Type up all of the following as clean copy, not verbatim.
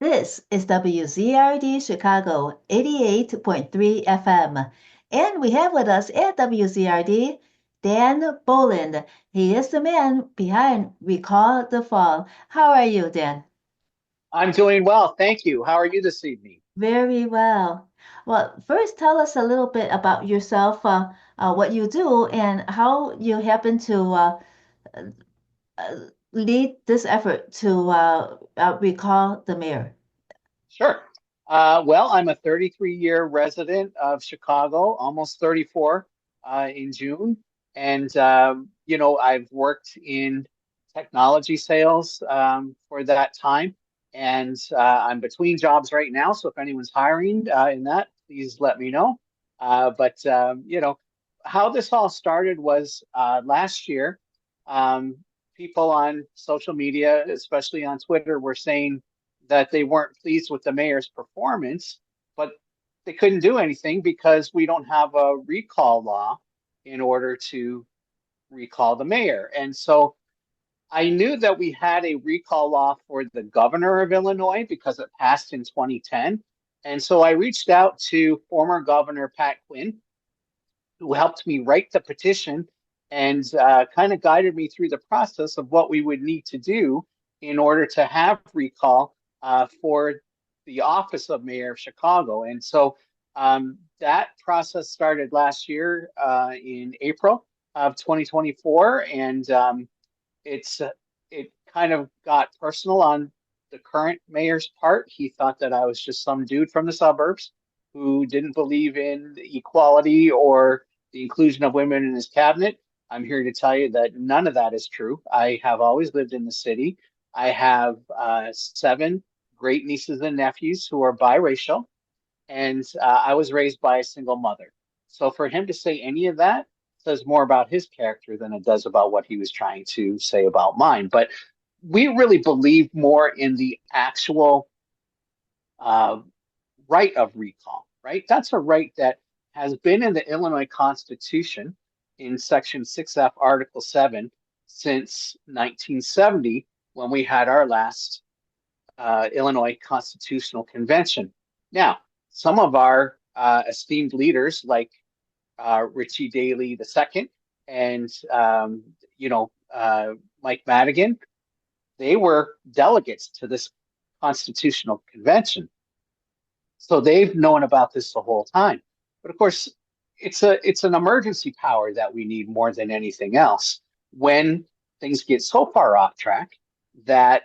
This is WZRD Chicago 88.3 FM. And we have with us at WZRD Dan Boland. He is the man behind Recall the Fall. How are you, Dan? I'm doing well, thank you. How are you this evening? Very well. Well, first tell us a little bit about yourself, what you do, and how you happen to uh, lead this effort to recall the mayor. Sure. Well, I'm a 33-year resident of Chicago, almost 34 in June. And, I've worked in technology sales for that time. And I'm between jobs right now. So if anyone's hiring in that, please let me know. But how this all started was last year. Um, People on social media, especially on Twitter, were saying that they weren't pleased with the mayor's performance, but they couldn't do anything because we don't have a recall law in order to recall the mayor. And so I knew that we had a recall law for the governor of Illinois because it passed in 2010. And so I reached out to former Governor Pat Quinn, who helped me write the petition and kind of guided me through the process of what we would need to do in order to have recall for the office of mayor of Chicago. And so that process started last year in April of 2024, and it's it kind of got personal on the current mayor's part. He thought that I was just some dude from the suburbs who didn't believe in equality or the inclusion of women in his cabinet. I'm here to tell you that none of that is true. I have always lived in the city. I have seven great nieces and nephews who are biracial, and I was raised by a single mother. So for him to say any of that says more about his character than it does about what he was trying to say about mine. But we really believe more in the actual uh, right of recall, right? That's a right that has been in the Illinois Constitution in Section 6F, Article 7, since 1970, when we had our last Illinois Constitutional Convention. Now, some of our esteemed leaders, like Richie Daley II and Mike Madigan, they were delegates to this constitutional convention. So they've known about this the whole time. But of course, it's an emergency power that we need more than anything else when things get so far off track that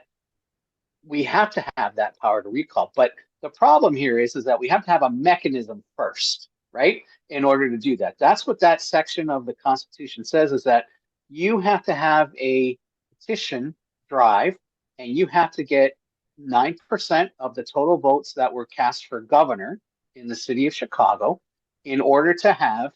we have to have that power to recall. But the problem here is that we have to have a mechanism first, right? In order to do that. That's what that section of the Constitution says, is that you have to have a petition drive and you have to get 9% of the total votes that were cast for governor in the city of Chicago in order to have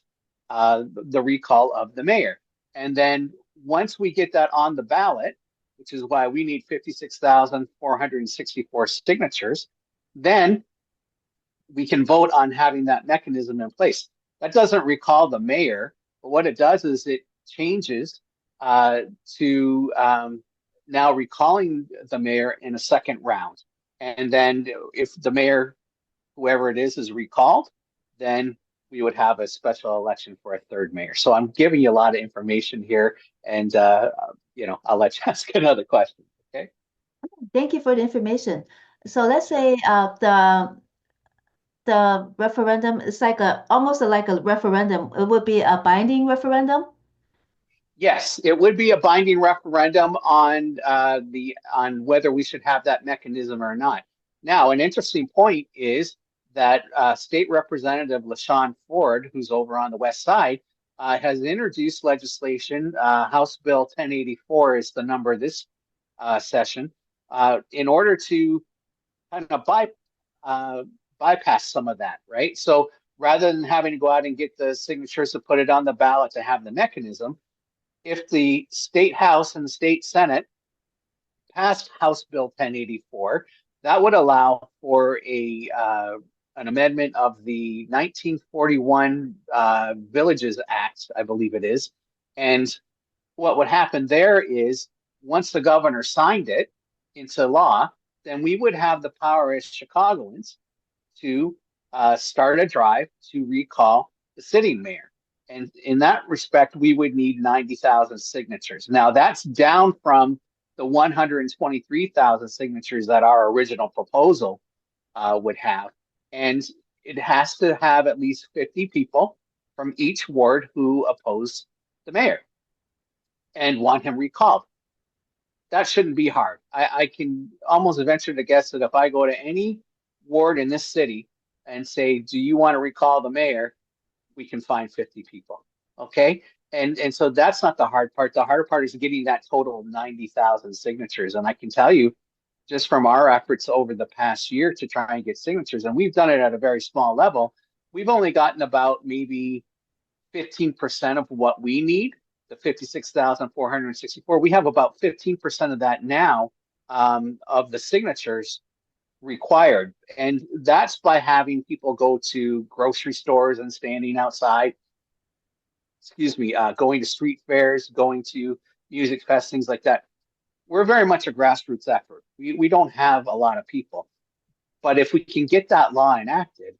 the recall of the mayor. And then once we get that on the ballot, which is why we need 56,464 signatures, then we can vote on having that mechanism in place. That doesn't recall the mayor, but what it does is it changes to now recalling the mayor in a second round. And then if the mayor, whoever it is recalled, then we would have a special election for a third mayor. So I'm giving you a lot of information here, and I'll let you ask another question. Okay. Thank you for the information. So let's say the referendum is like a almost like a referendum. It would be a binding referendum. Yes, it would be a binding referendum on on whether we should have that mechanism or not. Now, an interesting point is that State Representative LaShawn Ford, who's over on the west side, has introduced legislation. House Bill 1084 is the number this session, in order to kind of uh, bypass some of that, right? So rather than having to go out and get the signatures to put it on the ballot to have the mechanism, if the state house and the state senate passed House Bill 1084, that would allow for a an amendment of the 1941 Villages Act, I believe it is. And what would happen there is once the governor signed it into law, then we would have the power as Chicagoans to start a drive to recall the sitting mayor. And in that respect, we would need 90,000 signatures. Now, that's down from the 123,000 signatures that our original proposal would have. And it has to have at least 50 people from each ward who oppose the mayor and want him recalled. That shouldn't be hard. I can almost venture to guess that if I go to any ward in this city and say, do you want to recall the mayor? We can find 50 people. Okay. And so that's not the hard part. The hard part is getting that total of 90,000 signatures. And I can tell you, just from our efforts over the past year to try and get signatures, and we've done it at a very small level, we've only gotten about maybe 15% of what we need, the 56,464. We have about 15% of that now, of the signatures required. And that's by having people go to grocery stores and standing outside, going to street fairs, going to music fests, things like that. We're very much a grassroots effort. We don't have a lot of people. But if we can get that law enacted,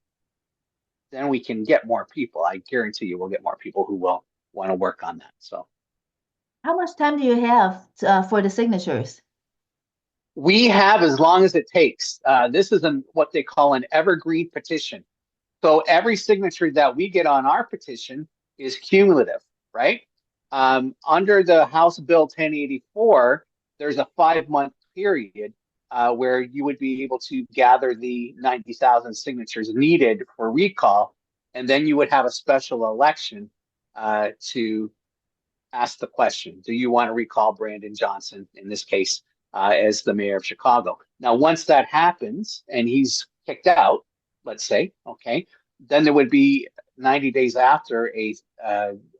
then we can get more people. I guarantee you we'll get more people who will want to work on that. So How much time do you have for the signatures? we have as long as it takes. This is what they call an evergreen petition. So every signature that we get on our petition is cumulative, right? Under the House Bill 1084, there's a 5-month period where you would be able to gather the 90,000 signatures needed for recall, and then you would have a special election to ask the question, do you want to recall Brandon Johnson, in this case, as the mayor of Chicago? Now, once that happens and he's kicked out, let's say, okay, then there would be 90 days after a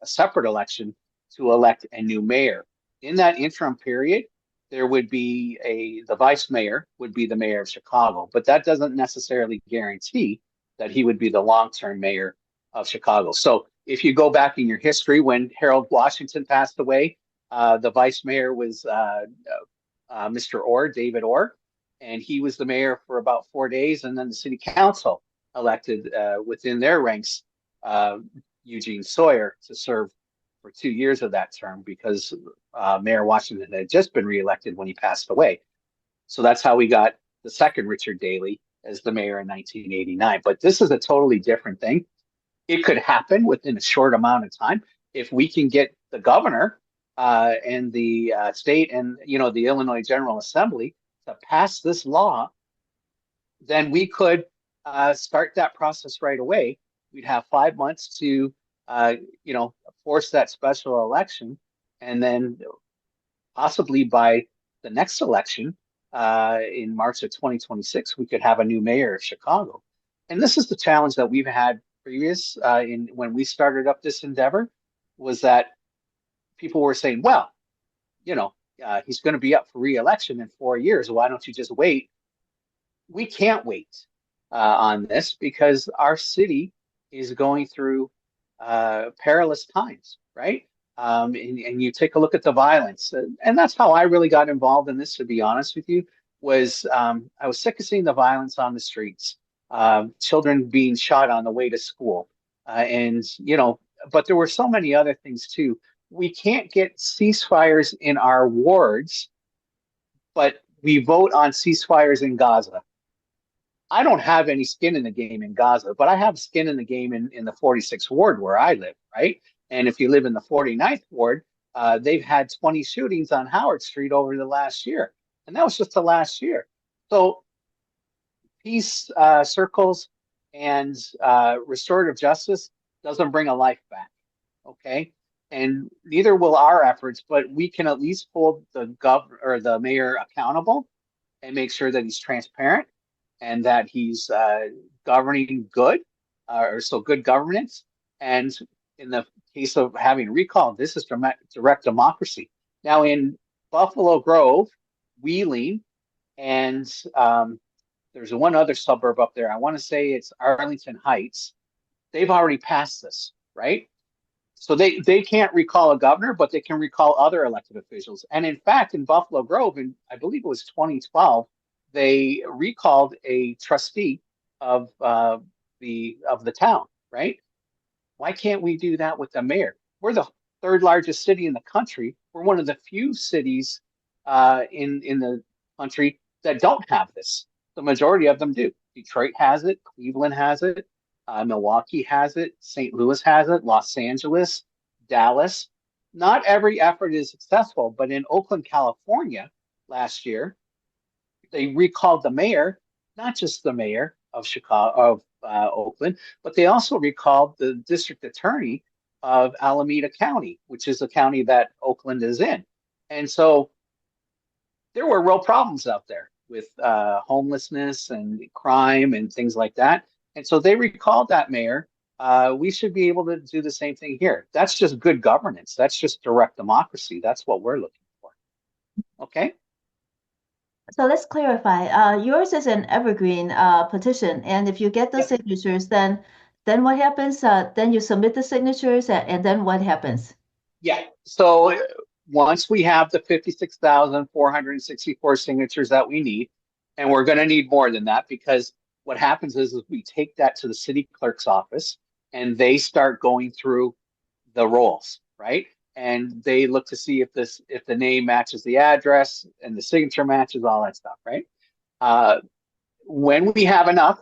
separate election to elect a new mayor. In that interim period, there would be the vice mayor would be the mayor of Chicago, but that doesn't necessarily guarantee that he would be the long-term mayor of Chicago. So if you go back in your history, when Harold Washington passed away, the vice mayor was Mr. Orr, David Orr, and he was the mayor for about 4 days, and then the city council elected within their ranks Eugene Sawyer to serve for 2 years of that term because Mayor Washington had just been reelected when he passed away. So that's how we got the second Richard Daley as the mayor in 1989. But this is a totally different thing. It could happen within a short amount of time if we can get the governor and the state and the Illinois General Assembly to pass this law. Then we could start that process right away. We'd have 5 months to force that special election, and then possibly by the next election in March of 2026, we could have a new mayor of Chicago. And this is the challenge that we've had previous when we started up this endeavor, was that people were saying, well, he's going to be up for re-election in 4 years. Why don't you just wait? We can't wait on this because our city is going through perilous times, right? And you take a look at the violence. And that's how I really got involved in this, to be honest with you, was I was sick of seeing the violence on the streets, children being shot on the way to school. But there were so many other things too. We can't get ceasefires in our wards, but we vote on ceasefires in Gaza. I don't have any skin in the game in Gaza, but I have skin in the game in the 46th ward where I live, right? And if you live in the 49th ward, they've had 20 shootings on Howard Street over the last year. And that was just the last year. So peace circles and restorative justice doesn't bring a life back, okay? And neither will our efforts, but we can at least hold the governor or the mayor accountable and make sure that he's transparent and that he's governing good, so good governance. And in the case of having recall, this is direct democracy. Now in Buffalo Grove, Wheeling, and there's one other suburb up there. I want to say it's Arlington Heights. They've already passed this, right? So they can't recall a governor, but they can recall other elected officials. And in fact, in Buffalo Grove, in I believe it was 2012, they recalled a trustee of the town, right? Why can't we do that with the mayor? We're the third largest city in the country. We're one of the few cities in the country that don't have this. The majority of them do. Detroit has it, Cleveland has it, Milwaukee has it, St. Louis has it, Los Angeles, Dallas. Not every effort is successful, but in Oakland, California, last year, they recalled the mayor, not just the mayor of Chicago of Oakland, but they also recalled the district attorney of Alameda County, which is the county that Oakland is in. And so there were real problems out there with homelessness and crime and things like that. And so they recalled that mayor. We should be able to do the same thing here. That's just good governance. That's just direct democracy. That's what we're looking for. Okay. So let's clarify. Yours is an evergreen petition, and if you get those Yeah. signatures, then what happens? Then you submit the signatures, and then what happens? Yeah. So once we have the 56,464 signatures that we need, and we're going to need more than that because what happens is we take that to the city clerk's office and they start going through the rolls, right? And they look to see if the name matches the address and the signature matches all that stuff, right? Uh, when we have enough,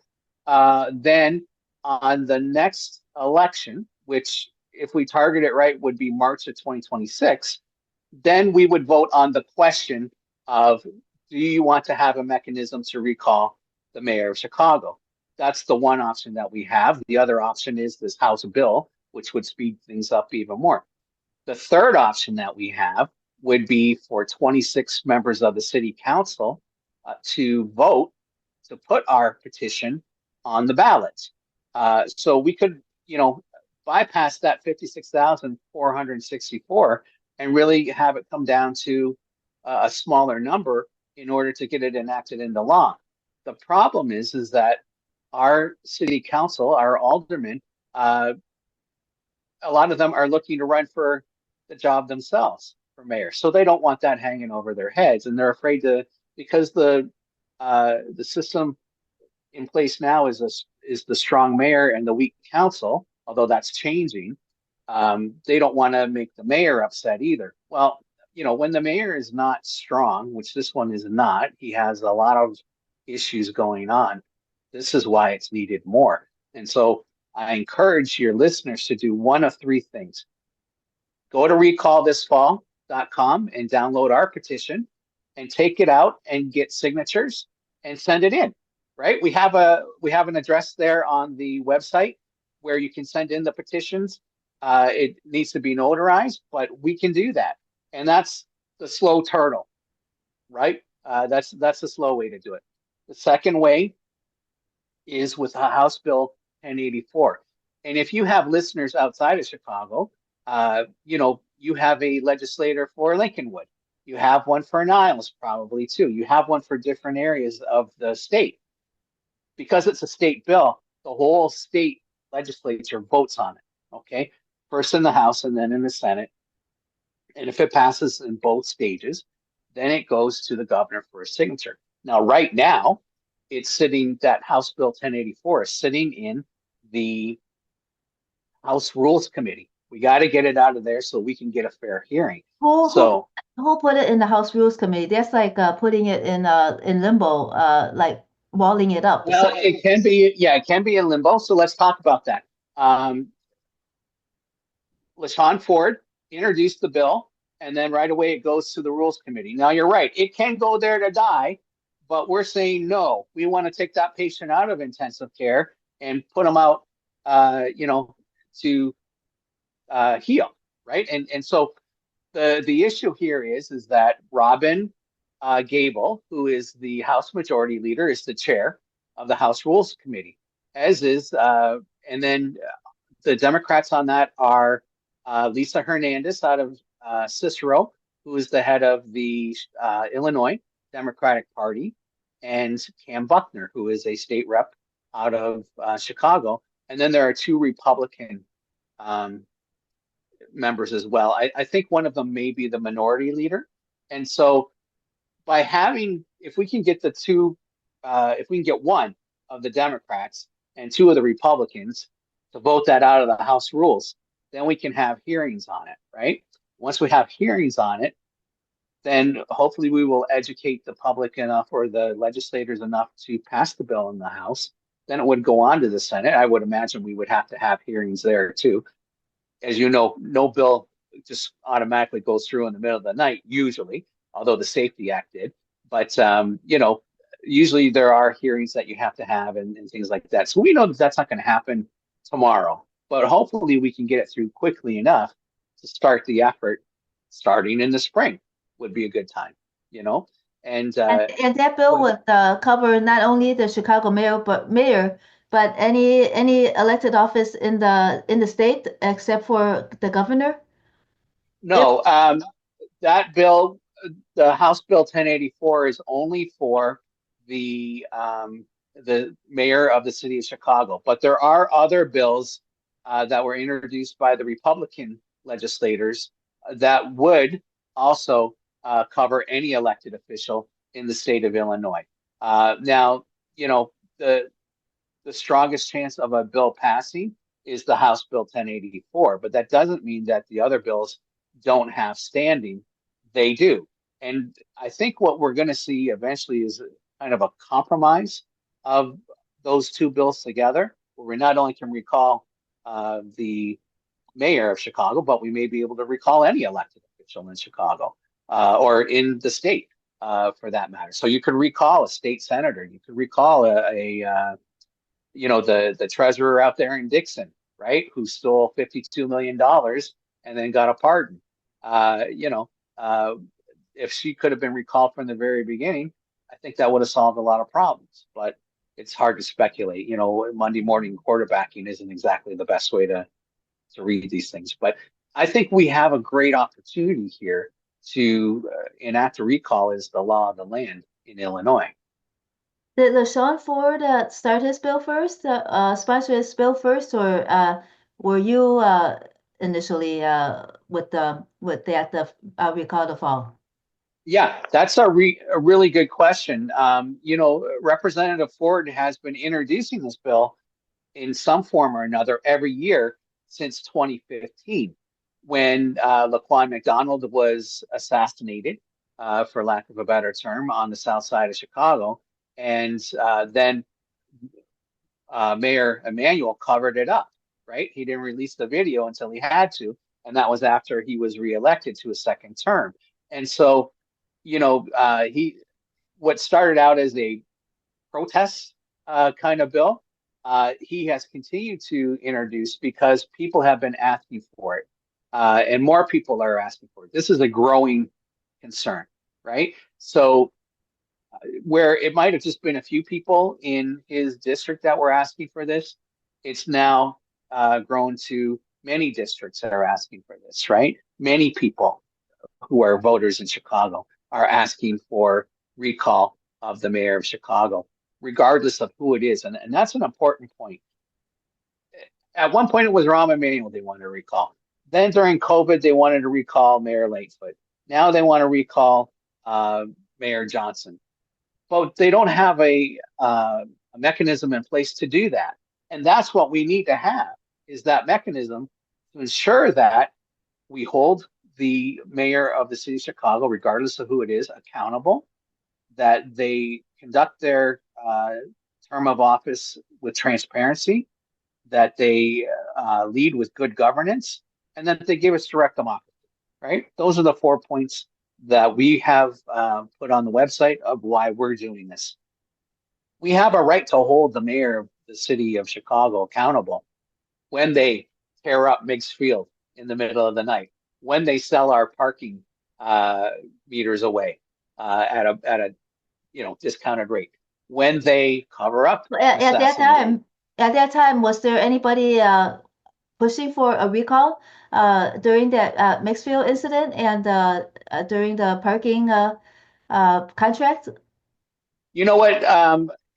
then on the next election, which if we target it right would be March of 2026, then we would vote on the question of do you want to have a mechanism to recall the mayor of Chicago? That's the one option that we have. The other option is this House bill, which would speed things up even more. The third option that we have would be for 26 members of the city council to vote to put our petition on the ballot. So we could, bypass that 56,464 and really have it come down to a smaller number in order to get it enacted into law. The problem is that our city council, our aldermen, a lot of them are looking to run for the job themselves for mayor. So they don't want that hanging over their heads, and they're afraid to because the system in place now is the strong mayor and the weak council. Although that's changing, they don't want to make the mayor upset either. Well, when the mayor is not strong, which this one is not, he has a lot of issues going on. This is why it's needed more. And so I encourage your listeners to do one of three things. Go to recallthisfall.com and download our petition and take it out and get signatures and send it in. Right? We have an address there on the website where you can send in the petitions. It needs to be notarized, but we can do that. And that's the slow turtle, right? That's the slow way to do it. The second way is with House Bill 1084. And if you have listeners outside of Chicago, you have a legislator for Lincolnwood. You have one for Niles, probably too. You have one for different areas of the state. Because it's a state bill, the whole state legislature votes on it. Okay. First in the House and then in the Senate. And if it passes in both stages, then it goes to the governor for a signature. Now, right now, that House Bill 1084 is sitting in the House Rules Committee. We got to get it out of there so we can get a fair hearing. Who So, who put it in the House Rules Committee? That's like putting it in limbo, like walling it up. well, it can be in limbo. So let's talk about that. LaShawn Ford introduced the bill, and then right away it goes to the Rules Committee. Now, you're right. It can go there to die, but we're saying no. We want to take that patient out of intensive care and put them out, to heal, right? And so the issue here is that Robin Gable, who is the House Majority Leader, is the chair of the House Rules Committee, and then the Democrats on that are Lisa Hernandez out of Cicero, who is the head of the Illinois Democratic Party, and Cam Buckner, who is a state rep out of Chicago. And then there are two Republican members as well. I think one of them may be the minority leader. And so if we can get the two if we can get one of the Democrats and two of the Republicans to vote that out of the House rules, then we can have hearings on it, right? Once we have hearings on it, then hopefully we will educate the public enough or the legislators enough to pass the bill in the House. Then it would go on to the Senate. I would imagine we would have to have hearings there too. As you know, no bill just automatically goes through in the middle of the night, usually, although the Safety Act did. But, usually there are hearings that you have to have and things like that. So we know that that's not going to happen tomorrow, but hopefully we can get it through quickly enough to start the effort starting in the spring would be a good time, you know? And And that bill what, would cover not only the Chicago mayor, but any elected office in the state except for the governor. If no, that bill, the House Bill 1084 is only for the mayor of the city of Chicago. But there are other bills that were introduced by the Republican legislators that would also cover any elected official in the state of Illinois. Now, you know, the strongest chance of a bill passing is the House Bill 1084, but that doesn't mean that the other bills don't have standing. They do. And I think what we're going to see eventually is kind of a compromise of those two bills together, where we not only can recall the mayor of Chicago, but we may be able to recall any elected official in Chicago or in the state for that matter. So you could recall a state senator, you could recall the treasurer out there in Dixon, right, who stole $52 million and then got a pardon. Uh, you know, uh, if she could have been recalled from the very beginning, I think that would have solved a lot of problems. But it's hard to speculate. You know, Monday morning quarterbacking isn't exactly the best way to read these things. But I think we have a great opportunity here to enact a recall as the law of the land in Illinois. did LaShawn Ford start his bill first, sponsor his bill first, or were you initially with that the recall the fall? Yeah, that's a really good question. Representative Ford has been introducing this bill in some form or another every year since 2015, when Laquan McDonald was assassinated, for lack of a better term, on the south side of Chicago. And then Mayor Emanuel covered it up, right? He didn't release the video until he had to. And that was after he was reelected to a second term. And so, he what started out as a protest kind of bill, he has continued to introduce because people have been asking for it, and more people are asking for it. This is a growing concern, right? So where it might have just been a few people in his district that were asking for this, it's now grown to many districts that are asking for this, right? Many people who are voters in Chicago are asking for recall of the mayor of Chicago, regardless of who it is. And that's an important point. At one point, it was Rahm Emanuel they wanted to recall. Then during COVID, they wanted to recall Mayor Lightfoot. Now they want to recall Mayor Johnson. But they don't have a mechanism in place to do that. And that's what we need to have, is that mechanism to ensure that we hold the mayor of the city of Chicago, regardless of who it is, accountable, that they conduct their term of office with transparency, that they lead with good governance, and that they give us direct democracy, right? Those are the 4 points that we have put on the website of why we're doing this. We have a right to hold the mayor of the city of Chicago accountable when they tear up Meigs Field in the middle of the night, when they sell our parking meters away at a discounted rate, when they cover up At, at that assassination. time, at that time, was there anybody pushing for a recall during that Maxfield incident and during the parking contract? You know what?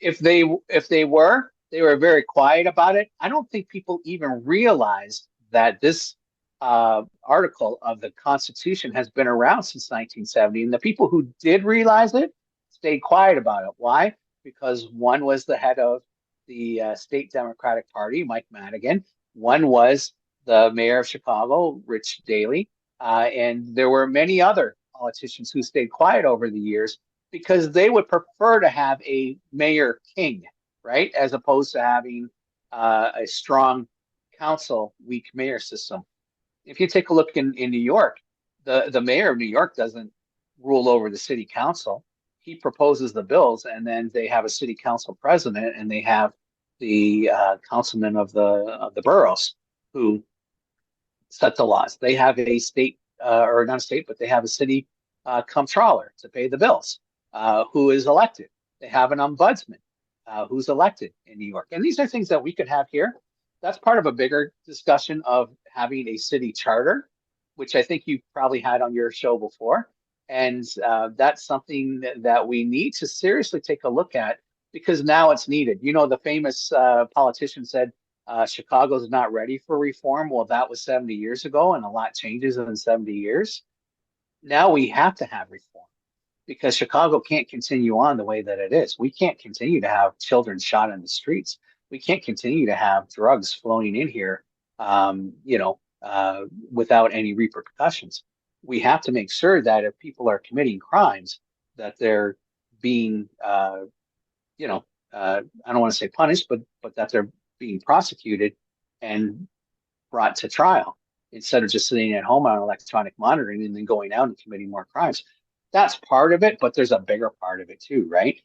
If they were very quiet about it. I don't think people even realized that this article of the Constitution has been around since 1970, and the people who did realize it stayed quiet about it. Why? because one was the head of the state Democratic Party, Mike Madigan. One was the mayor of Chicago, Rich Daley. And there were many other politicians who stayed quiet over the years because they would prefer to have a mayor king, right? As opposed to having a strong council, weak mayor system. If you take a look in New York, the mayor of New York doesn't rule over the city council. He proposes the bills, and then they have a city council president, and they have the councilmen of the boroughs who set the laws. They have a state, or not a state, but they have a city comptroller to pay the bills, who is elected. They have an ombudsman who's elected in New York. And these are things that we could have here. That's part of a bigger discussion of having a city charter, which I think you probably had on your show before. And that's something that we need to seriously take a look at because now it's needed. You know, the famous politician said, Chicago's not ready for reform. Well, that was 70 years ago, and a lot changes in 70 years. Now we have to have reform because Chicago can't continue on the way that it is. We can't continue to have children shot in the streets. We can't continue to have drugs flowing in here, without any repercussions. We have to make sure that if people are committing crimes, that they're being, I don't want to say punished, but that they're being prosecuted and brought to trial instead of just sitting at home on electronic monitoring and then going out and committing more crimes. That's part of it, but there's a bigger part of it too, right?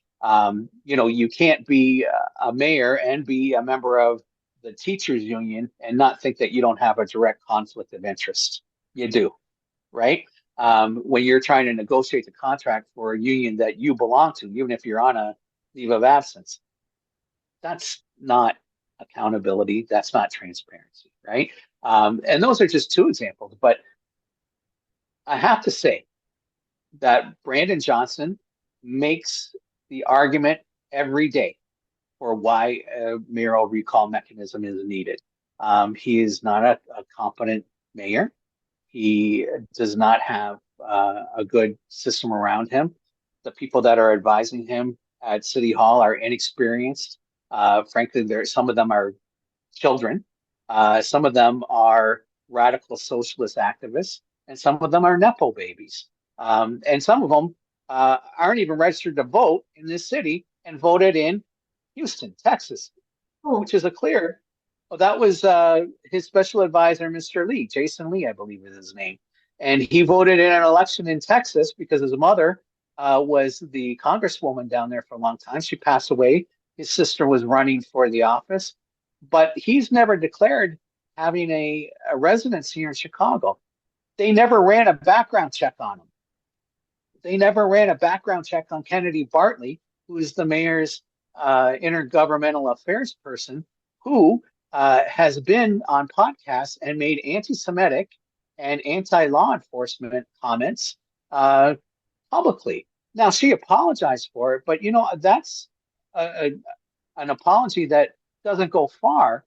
You can't be a mayor and be a member of the teachers union and not think that you don't have a direct conflict of interest. You do, right? When you're trying to negotiate the contract for a union that you belong to, even if you're on a leave of absence, that's not accountability. That's not transparency, right? And those are just two examples. But I have to say that Brandon Johnson makes the argument every day for why a mayoral recall mechanism is needed. He is not a competent mayor. He does not have a good system around him. The people that are advising him at City Hall are inexperienced. Frankly, some of them are children. Some of them are radical socialist activists, and some of them are Nepo babies. And some of them aren't even registered to vote in this city and voted in Houston, Texas, which is a clear. Well, that was his special advisor, Mr. Lee, Jason Lee, I believe is his name. And he voted in an election in Texas because his mother was the congresswoman down there for a long time. She passed away. His sister was running for the office, but he's never declared having a residence here in Chicago. They never ran a background check on him. They never ran a background check on Kennedy Bartley, who is the mayor's intergovernmental affairs person, who has been on podcasts and made anti-Semitic and anti-law enforcement comments publicly. Now, she apologized for it, but that's an apology that doesn't go far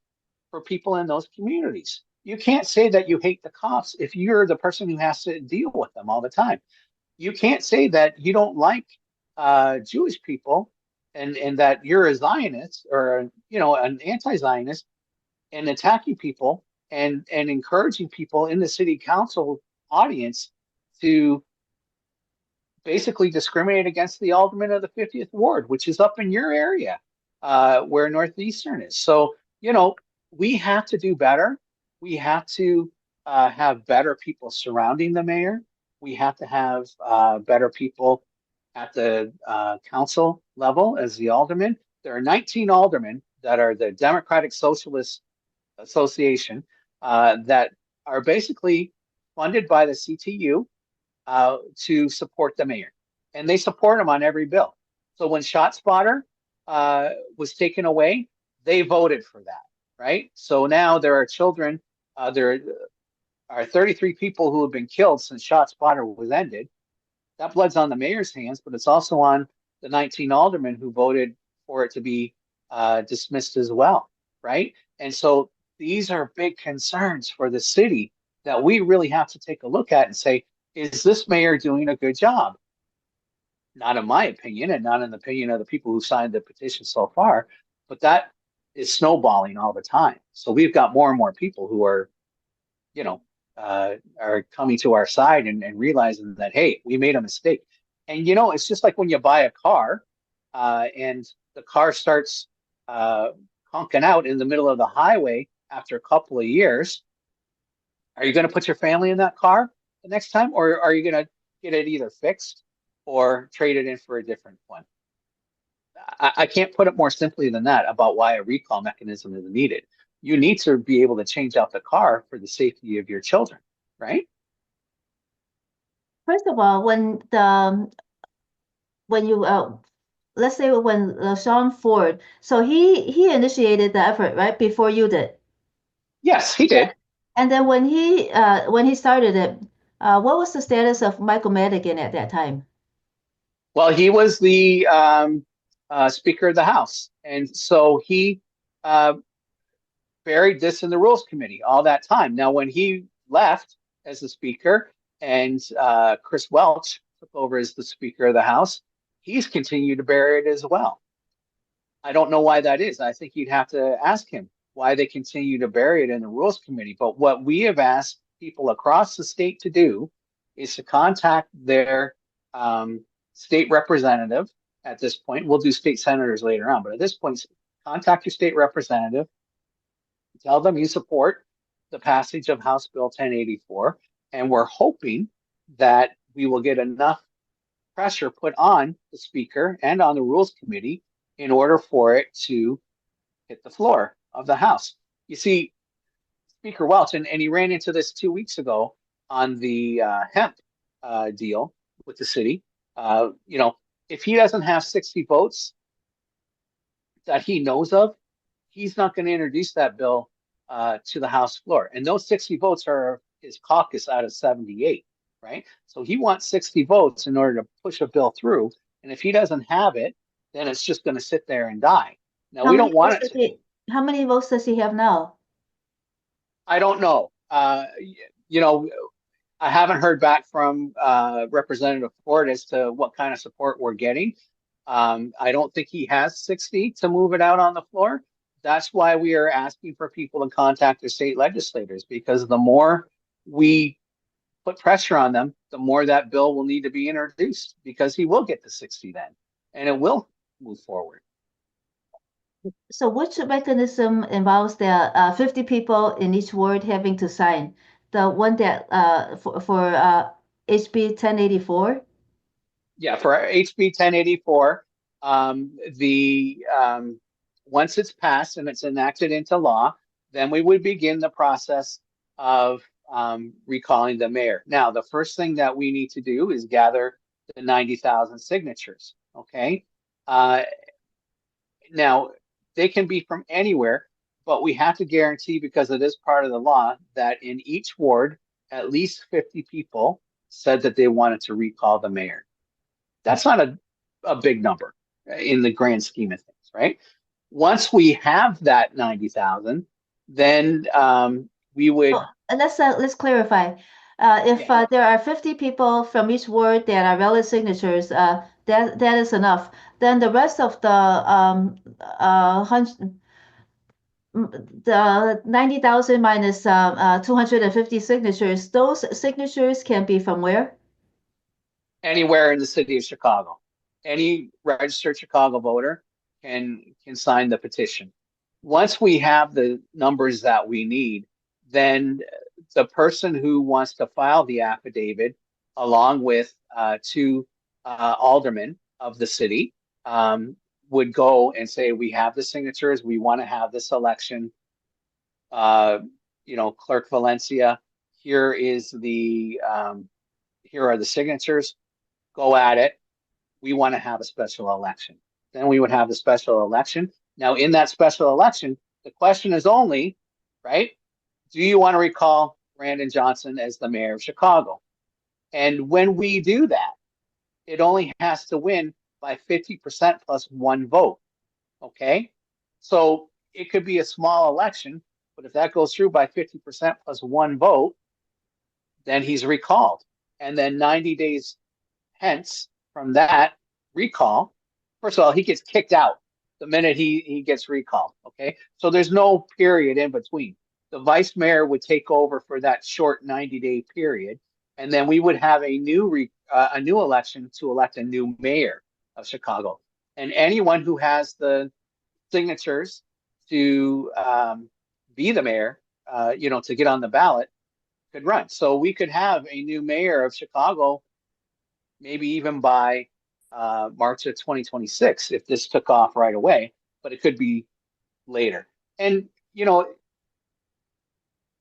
for people in those communities. You can't say that you hate the cops if you're the person who has to deal with them all the time. You can't say that you don't like Jewish people and that you're a Zionist or an anti-Zionist and attacking people and encouraging people in the city council audience to basically discriminate against the alderman of the 50th ward, which is up in your area where Northeastern is. So, we have to do better. We have to have better people surrounding the mayor. We have to have better people at the council level as the aldermen. There are 19 aldermen that are the Democratic Socialist Association that are basically funded by the CTU to support the mayor. And they support him on every bill. So when ShotSpotter was taken away, they voted for that, right? So now there are children, there are 33 people who have been killed since ShotSpotter was ended. That blood's on the mayor's hands, but it's also on the 19 aldermen who voted for it to be dismissed as well, right? And so these are big concerns for the city that we really have to take a look at and say, is this mayor doing a good job? Not in my opinion, and not in the opinion of the people who signed the petition so far, but that is snowballing all the time. So we've got more and more people who are, you know, are coming to our side and realizing that, hey, we made a mistake. And, it's just like when you buy a car and the car starts uh, honking out in the middle of the highway after a couple of years. Are you going to put your family in that car the next time, or are you going to get it either fixed or trade it in for a different one? I can't put it more simply than that about why a recall mechanism is needed. You need to be able to change out the car for the safety of your children, right? First of all, when you let's say when Sean Ford, so he initiated the effort, right, before you did. Yes, he did. And then when he started it, what was the status of Michael Madigan at that time? Well, he was the Speaker of the House, and so he uh, buried this in the Rules Committee all that time. Now, when he left as the Speaker and Chris Welch took over as the Speaker of the House, he's continued to bury it as well. I don't know why that is. I think you'd have to ask him why they continue to bury it in the Rules Committee. But what we have asked people across the state to do is to contact their state representative at this point. We'll do state senators later on, but at this point, contact your state representative, tell them you support the passage of House Bill 1084, and we're hoping that we will get enough pressure put on the Speaker and on the Rules Committee in order for it to hit the floor of the House. You see, Speaker Welch, and he ran into this 2 weeks ago on the hemp deal with the city. If he doesn't have 60 votes that he knows of, he's not going to introduce that bill to the House floor. And those 60 votes are his caucus out of 78, right? So he wants 60 votes in order to push a bill through. And if he doesn't have it, then it's just going to sit there and die. Now, How we many don't want votes it does to. how many votes does he have now? I don't know. You know, I haven't heard back from Representative Ford as to what kind of support we're getting. I don't think he has 60 to move it out on the floor. That's why we are asking for people to contact their state legislators, because the more we put pressure on them, the more that bill will need to be introduced, because he will get the 60 then, and it will move forward. So which mechanism involves the 50 people in each ward having to sign? The one that for HB 1084? Yeah, for HB 1084, the once it's passed and it's enacted into law, then we would begin the process of recalling the mayor. Now, the first thing that we need to do is gather the 90,000 signatures. Okay. Uh, Now, they can be from anywhere, but we have to guarantee, because it is part of the law, that in each ward, at least 50 people said that they wanted to recall the mayor. That's not a big number in the grand scheme of things, right? Once we have that 90,000, then we would, Oh, and let's clarify. If yeah, there are 50 people from each ward that are valid signatures, that is enough. Then the rest of the 90,000 minus 250 signatures, those signatures can be from where? anywhere in the city of Chicago. Any registered Chicago voter can sign the petition. Once we have the numbers that we need, then the person who wants to file the affidavit, along with two aldermen of the city, would go and say, "We have the signatures. We want to have this election. Uh, Clerk Valencia, here is here are the signatures. Go at it. We want to have a special election." Then we would have the special election. Now, in that special election, the question is only, right, do you want to recall Brandon Johnson as the mayor of Chicago? And when we do that, it only has to win by 50% plus one vote. Okay? So it could be a small election, but if that goes through by 50% plus one vote, then he's recalled. And then 90 days hence from that, recall, first of all, he gets kicked out the minute he gets recalled. Okay. So there's no period in between. The vice mayor would take over for that short 90-day period. And then we would have a new election to elect a new mayor of Chicago. And anyone who has the signatures to be the mayor, to get on the ballot could run. So we could have a new mayor of Chicago maybe even by March of 2026 if this took off right away, but it could be later. And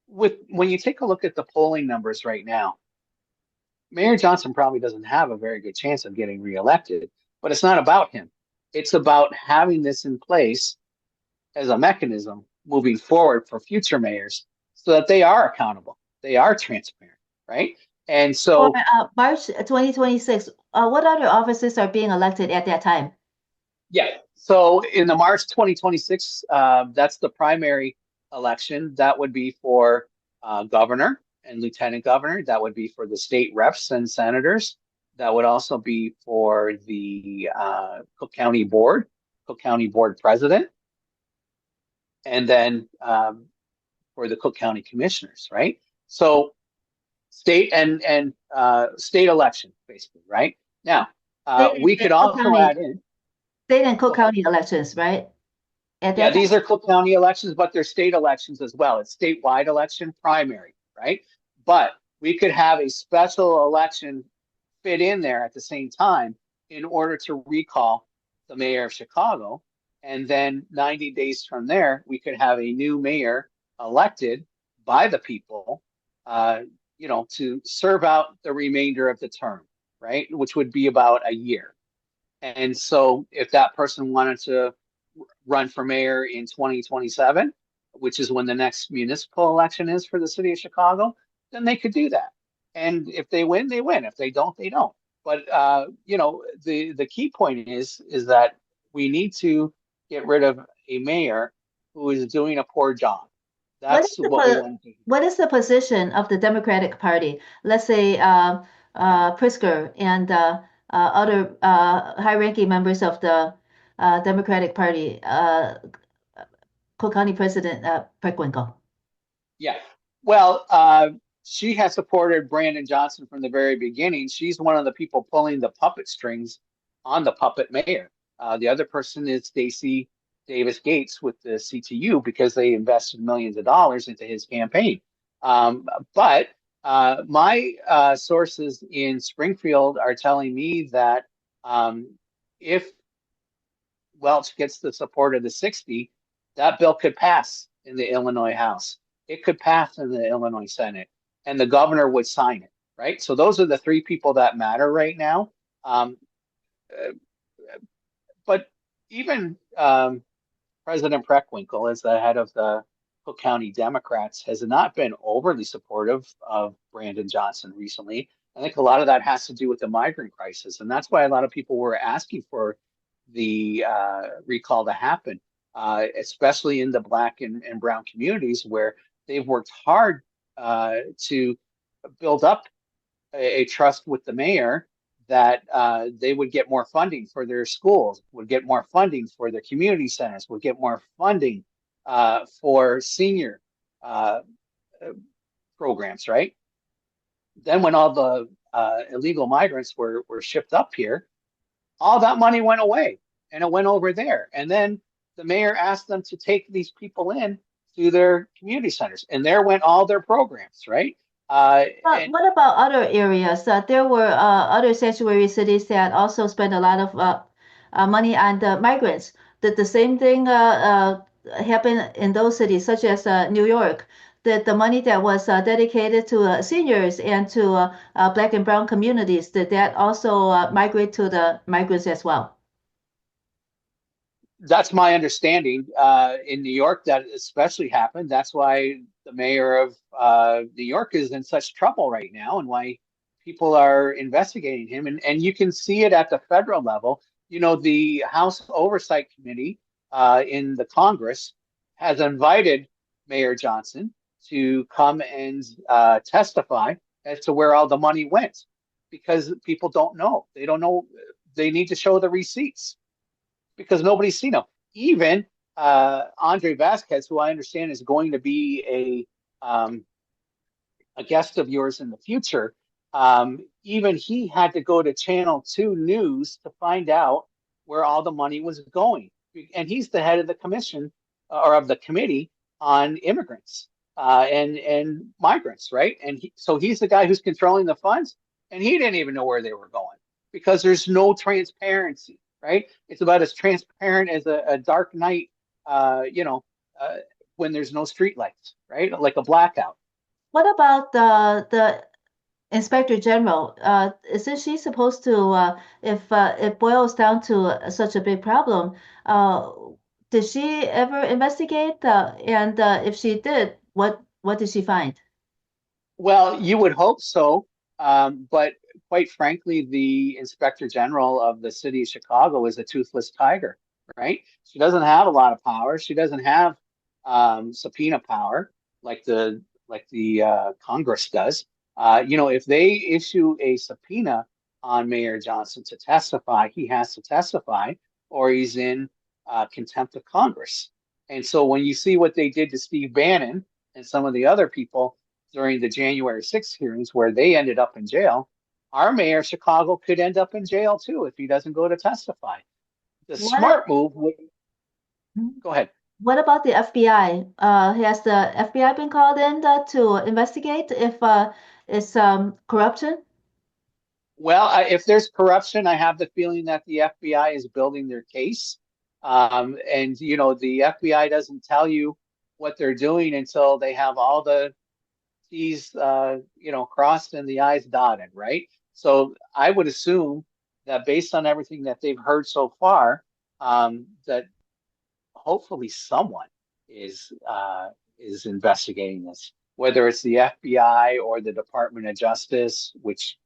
when you take a look at the polling numbers right now, Mayor Johnson probably doesn't have a very good chance of getting reelected, but it's not about him. It's about having this in place as a mechanism moving forward for future mayors so that they are accountable, they are transparent, right? And For so, March 2026, what other offices are being elected at that time? yeah. So in the March 2026, that's the primary election. That would be for governor and lieutenant governor. That would be for the state reps and senators. That would also be for the Cook County Board president, and then for the Cook County commissioners, right? So state and state election, basically, right? Now, State we and could Cook also County, add in. state and Cook Go ahead. County elections, right? At Yeah, that time? these are Cook County elections, but they're state elections as well. It's statewide election primary, right? But we could have a special election fit in there at the same time in order to recall the mayor of Chicago. And then 90 days from there, we could have a new mayor elected by the people, to serve out the remainder of the term, right? Which would be about a year. And so if that person wanted to run for mayor in 2027, which is when the next municipal election is for the city of Chicago, then they could do that. And if they win, they win. If they don't, they don't. But the key point is that we need to get rid of a mayor who is doing a poor job. What is That's the what we want to do. what is the position of the Democratic Party? Let's say Pritzker and other high-ranking members of the Democratic Party, Cook County President Preckwinkle. Yeah. Well, she has supported Brandon Johnson from the very beginning. She's one of the people pulling the puppet strings on the puppet mayor. The other person is Stacey Davis Gates with the CTU because they invested millions of dollars into his campaign. But my sources in Springfield are telling me that if Welch gets the support of the 60, that bill could pass in the Illinois House. It could pass in the Illinois Senate, and the governor would sign it, right? So those are the three people that matter right now. Uh, but even President Preckwinkle, as the head of the Cook County Democrats, has not been overly supportive of Brandon Johnson recently. I think a lot of that has to do with the migrant crisis, and that's why a lot of people were asking for the recall to happen, especially in the Black and brown communities where they've worked hard to build up a trust with the mayor that they would get more funding for their schools, would get more funding for their community centers, would get more funding for senior uh, programs, right? Then when all the illegal migrants were shipped up here, all that money went away and it went over there. And then the mayor asked them to take these people in to their community centers, and there went all their programs, right? And What about other areas? There were other sanctuary cities that also spent a lot of money on the migrants. Did the same thing happen in those cities, such as New York? Did the money that was dedicated to seniors and to Black and brown communities, did that also migrate to the migrants as well? that's my understanding. In New York, that especially happened. That's why the mayor of New York is in such trouble right now, and why people are investigating him. And you can see it at the federal level. The House Oversight Committee in the Congress has invited Mayor Johnson to come and testify as to where all the money went, because people don't know. They don't know. they need to show the receipts because nobody's seen them. Even Andre Vasquez, who I understand is going to be a guest of yours in the future, even he had to go to Channel 2 News to find out where all the money was going. And he's the head of the commission or of the committee on immigrants and migrants, right? And so he's the guy who's controlling the funds, and he didn't even know where they were going because there's no transparency, right? It's about as transparent as a dark night, uh, when there's no street lights, right? Like a blackout. What about the Inspector General? Isn't she supposed to, if it boils down to such a big problem, uh, did she ever investigate? And if she did, what did she find? Well, you would hope so. But quite frankly, the Inspector General of the city of Chicago is a toothless tiger, right? She doesn't have a lot of power. She doesn't have subpoena power like the Congress does. If they issue a subpoena on Mayor Johnson to testify, he has to testify, or he's in contempt of Congress. And so when you see what they did to Steve Bannon and some of the other people during the January 6th hearings where they ended up in jail, our mayor of Chicago could end up in jail too if he doesn't go to testify. The What smart move would go ahead. what about the FBI? Has the FBI been called in to investigate if it's corruption? Well, if there's corruption, I have the feeling that the FBI is building their case. And, the FBI doesn't tell you what they're doing until they have all the T's, crossed and the I's dotted, right? So I would assume that based on everything that they've heard so far, that hopefully someone is investigating this, whether it's the FBI or the Department of Justice, which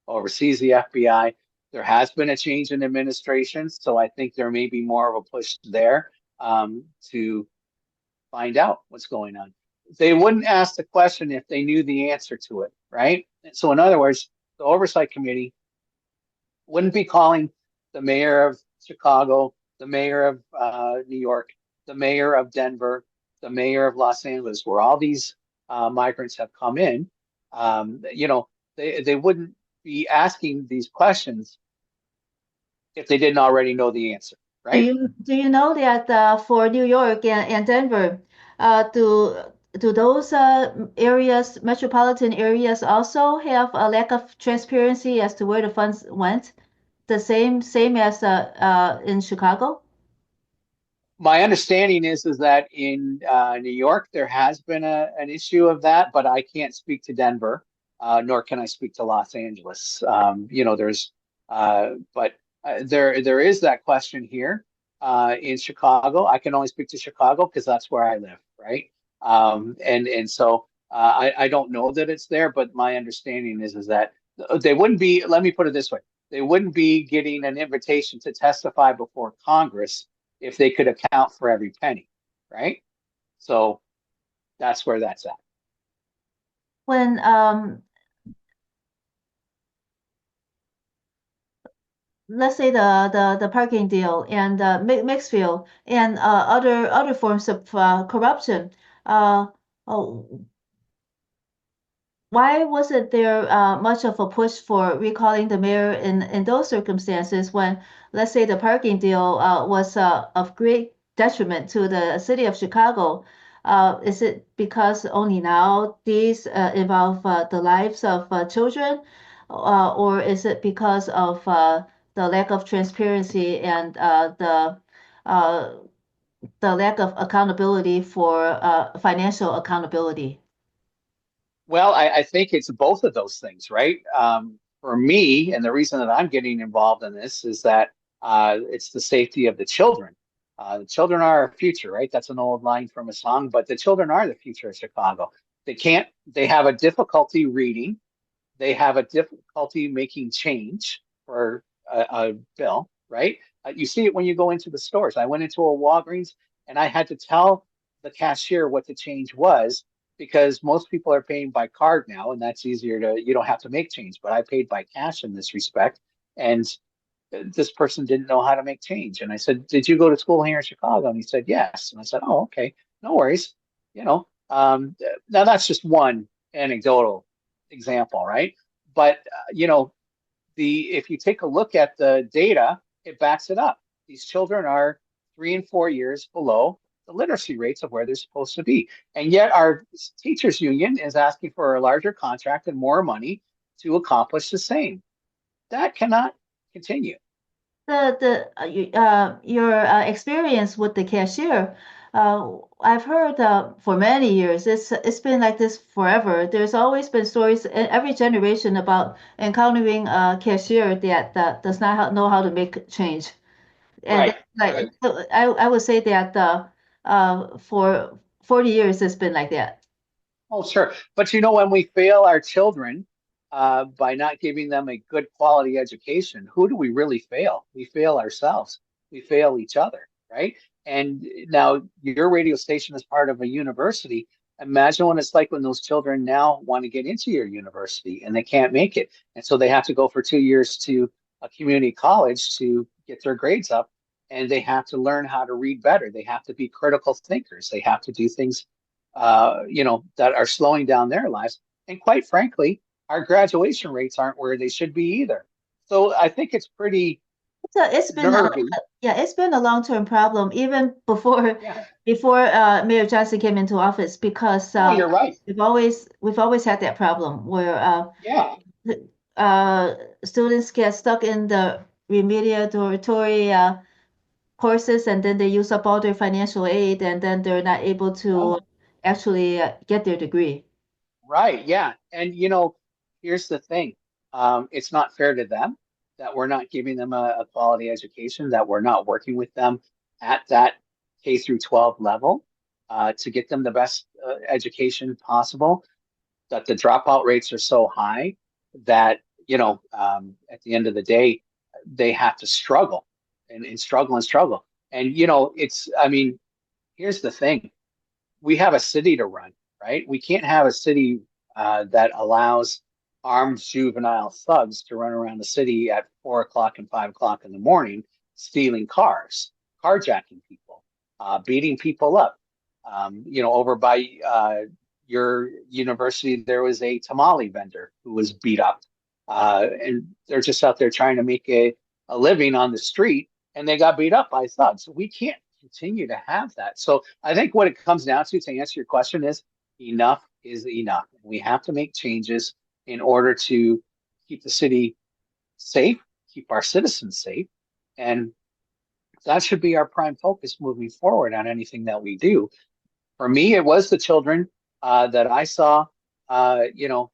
oversees the FBI. There has been a change in administration, so I think there may be more of a push there to find out what's going on. They wouldn't ask the question if they knew the answer to it, right? So, in other words, the oversight committee wouldn't be calling the mayor of Chicago, the mayor of New York, the mayor of Denver, the mayor of Los Angeles, where all these migrants have come in. They wouldn't be asking these questions if they didn't already know the answer, Do right? you know that for New York and Denver, do those areas, metropolitan areas, also have a lack of transparency as to where the funds went? The same as in Chicago? My understanding is that in New York there has been an issue of that, but I can't speak to Denver, nor can I speak to Los Angeles. There is that question here in Chicago. I can only speak to Chicago because that's where I live, right? And so I don't know that it's there, but my understanding is that they wouldn't be. Let me put it this way: they wouldn't be getting an invitation to testify before Congress if they could account for every penny, right? So that's where that's at. When let's say the parking deal and mixed field and other forms of corruption, uh, oh, why wasn't there much of a push for recalling the mayor in those circumstances when, let's say, the parking deal was of great detriment to the city of Chicago? Is it because only now these involve the lives of children, or is it because of the lack of transparency and uh, the lack of accountability for financial accountability? Well, I think it's both of those things, right? For me, and the reason that I'm getting involved in this is that it's the safety of the children. The children are our future, right? That's an old line from a song, but the children are the future of Chicago. They have a difficulty reading. They have a difficulty making change for a bill, right? You see it when you go into the stores. I went into a Walgreens and I had to tell the cashier what the change was because most people are paying by card now, and that's easier you don't have to make change. But I paid by cash in this respect. And this person didn't know how to make change. And I said, did you go to school here in Chicago? And he said, yes. And I said, oh, okay, no worries. You know, now that's just one anecdotal example, right? But the if you take a look at the data, it backs it up. These children are 3 and 4 years below the literacy rates of where they're supposed to be. And yet our teachers union is asking for a larger contract and more money to accomplish the same. That cannot continue. Your experience with the cashier, I've heard for many years. It's been like this forever. There's always been stories in every generation about encountering a cashier that does not know how to make change. And Right, that's like right. so I would say that for 40 years it's been like that. Oh, sure. But when we fail our children by not giving them a good quality education, who do we really fail? We fail ourselves. We fail each other, right? And now your radio station is part of a university. Imagine what it's like when those children now want to get into your university and they can't make it. And so they have to go for 2 years to a community college to get their grades up. And they have to learn how to read better. They have to be critical thinkers. They have to do things that are slowing down their lives. And quite frankly, our graduation rates aren't where they should be either. So I think it's pretty It's been nervy. yeah, it's been a long-term problem even before Yeah. Mayor Johnson came into office because No, you're right. we've always had that problem where Yeah. uh, students get stuck in the remediatory courses and then they use up all their financial aid and then they're not able to Yep. actually get their degree. Right. Yeah. And here's the thing. It's not fair to them that we're not giving them a quality education, that we're not working with them at that K through 12 level to get them the best education possible, that the dropout rates are so high that, at the end of the day, they have to struggle and struggle and struggle. And, I mean, here's the thing. We have a city to run, right? We can't have a city that allows armed juvenile thugs to run around the city at 4 o'clock and 5 o'clock in the morning, stealing cars, carjacking people, beating people up. Over by your university, there was a tamale vendor who was beat up. And they're just out there trying to make a living on the street, and they got beat up by thugs. We can't continue to have that. So I think what it comes down to answer your question, is enough is enough. We have to make changes in order to keep the city safe, keep our citizens safe. And that should be our prime focus moving forward on anything that we do. For me, it was the children that I saw, and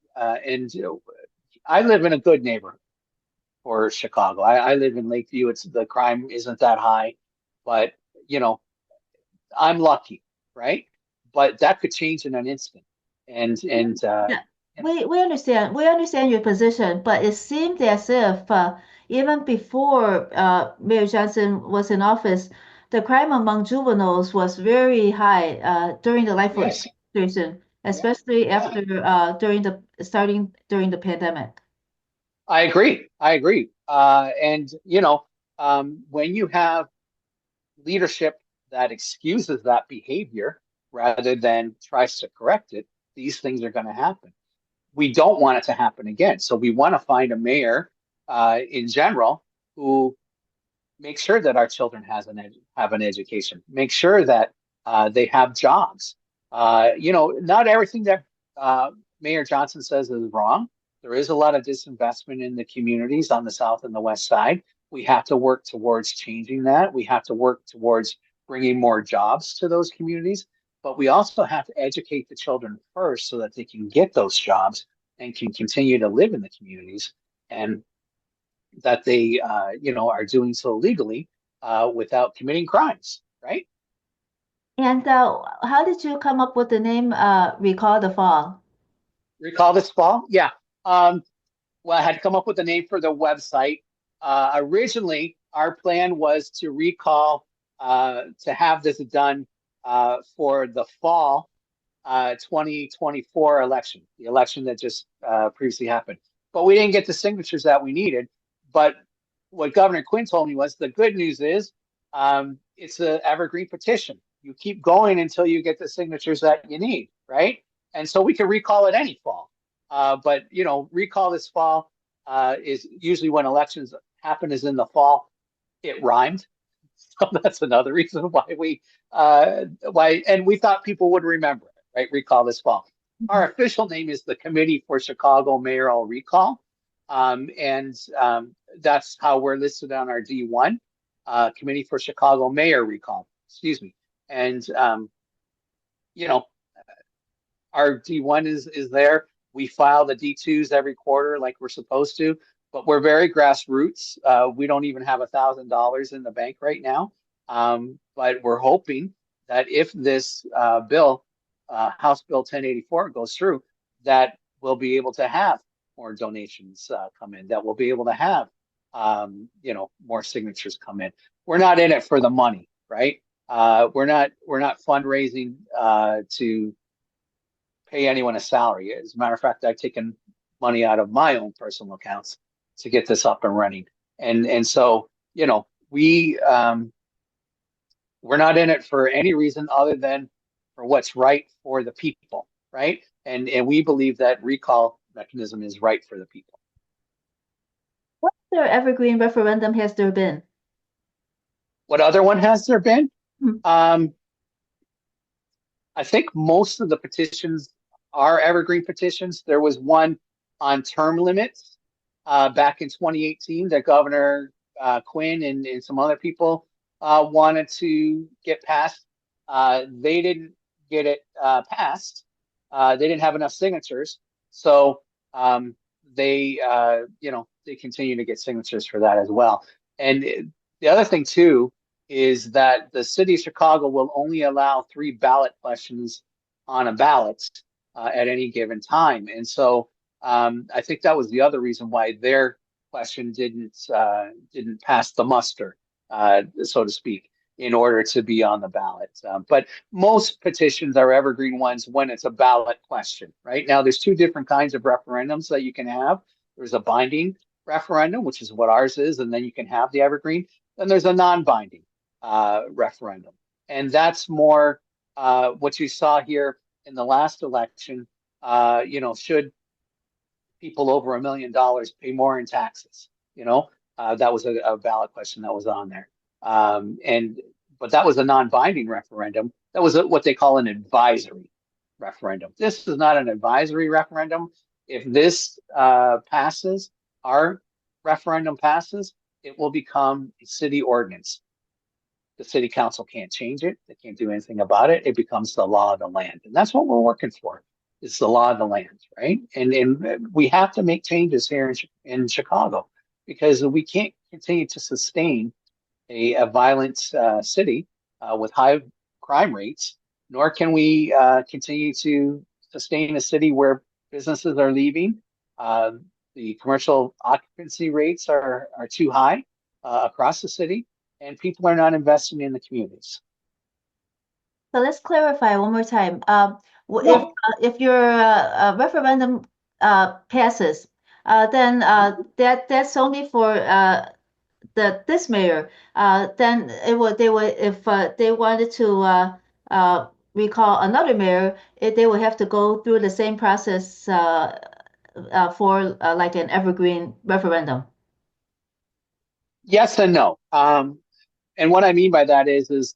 I live in a good neighborhood for Chicago. I live in Lakeview. It's the crime isn't that high, but you know, I'm lucky, right? But that could change in an instant. And Yeah, yeah, we understand your position, but it seemed as if even before Mayor Johnson was in office, the crime among juveniles was very high during the Lightfoot yes, administration, yeah, especially yeah. after starting during the pandemic. I agree. I agree. And when you have leadership that excuses that behavior rather than tries to correct it, these things are going to happen. We don't want it to happen again. So we want to find a mayor in general who makes sure that our children have an education, make sure that they have jobs. Not everything that Mayor Johnson says is wrong. There is a lot of disinvestment in the communities on the south and the west side. We have to work towards changing that. We have to work towards bringing more jobs to those communities. But we also have to educate the children first so that they can get those jobs and can continue to live in the communities, and that they, are doing so legally without committing crimes, right? And how did you come up with the name Recall the Fall? Recall this fall? Yeah. Um, well, I had to come up with a name for the website. Originally, our plan was to to have this done for the fall 2024 election, the election that just previously happened. But we didn't get the signatures that we needed. But what Governor Quinn told me was the good news is it's an evergreen petition. You keep going until you get the signatures that you need, right? And so we can recall it any fall. But recall this fall is usually when elections happen is in the fall. It rhymed, so that's another reason and we thought people would remember it, right? Recall this fall. Our official name is the Committee for Chicago Mayoral Recall, and that's how we're listed on our D1, Committee for Chicago Mayor Recall. Excuse me, and you know our D1 is there. We file the D2s every quarter like we're supposed to, but we're very grassroots. We don't even have $1,000 in the bank right now. But we're hoping that if this bill, House Bill 1084 goes through, that we'll be able to have more donations come in, that we'll be able to have, more signatures come in. We're not in it for the money, right? We're not fundraising to pay anyone a salary. As a matter of fact, I've taken money out of my own personal accounts to get this up and running. And so, we're not in it for any reason other than for what's right for the people, right? And we believe that recall mechanism is right for the people. What other evergreen referendum has there been? What other one has there been? Hmm. I think most of the petitions are evergreen petitions. There was one on term limits back in 2018 that Governor Quinn and some other people wanted to get passed. They didn't get it passed. They didn't have enough signatures, so they continue to get signatures for that as well. And the other thing too is that the city of Chicago will only allow 3 ballot questions on a ballot at any given time. And so I think that was the other reason why their question didn't pass the muster, so to speak, in order to be on the ballot. But most petitions are evergreen ones when it's a ballot question, right? Now, there's 2 different kinds of referendums that you can have. There's a binding referendum, which is what ours is, and then you can have the evergreen. Then there's a non-binding referendum. And that's more what you saw here in the last election. Should people over $1 million pay more in taxes? That was a ballot question that was on there. But that was a non-binding referendum. That was what they call an advisory referendum. This is not an advisory referendum. If this passes, our referendum passes, it will become a city ordinance. The city council can't change it. They can't do anything about it. It becomes the law of the land. And that's what we're working for. It's the law of the land, right? And we have to make changes here in Chicago because we can't continue to sustain a violent city with high crime rates, nor can we continue to sustain a city where businesses are leaving. The commercial occupancy rates are too high across the city, and people are not investing in the communities. So let's clarify one more time. Yeah. If your referendum passes, then that's only for this mayor. Then they would if they wanted to recall another mayor, they would have to go through the same process for like an evergreen referendum. Yes and no. And what I mean by that is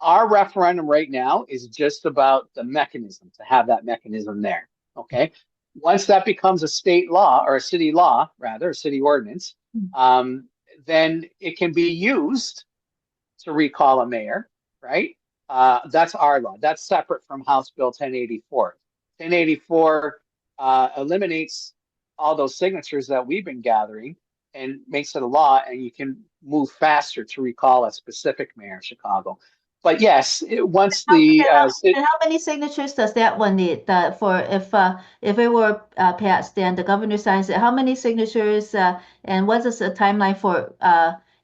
our referendum right now is just about the mechanism, to have that mechanism there. Okay. Once that becomes a state law or a city law, rather, a city ordinance, then it can be used to recall a mayor, right? That's our law. That's separate from House Bill 1084. 1084 eliminates all those signatures that we've been gathering and makes it a law, and you can move faster to recall a specific mayor of Chicago. But yes, once the and how many signatures does that one need for if it were passed and the governor signs it? How many signatures and what is the timeline for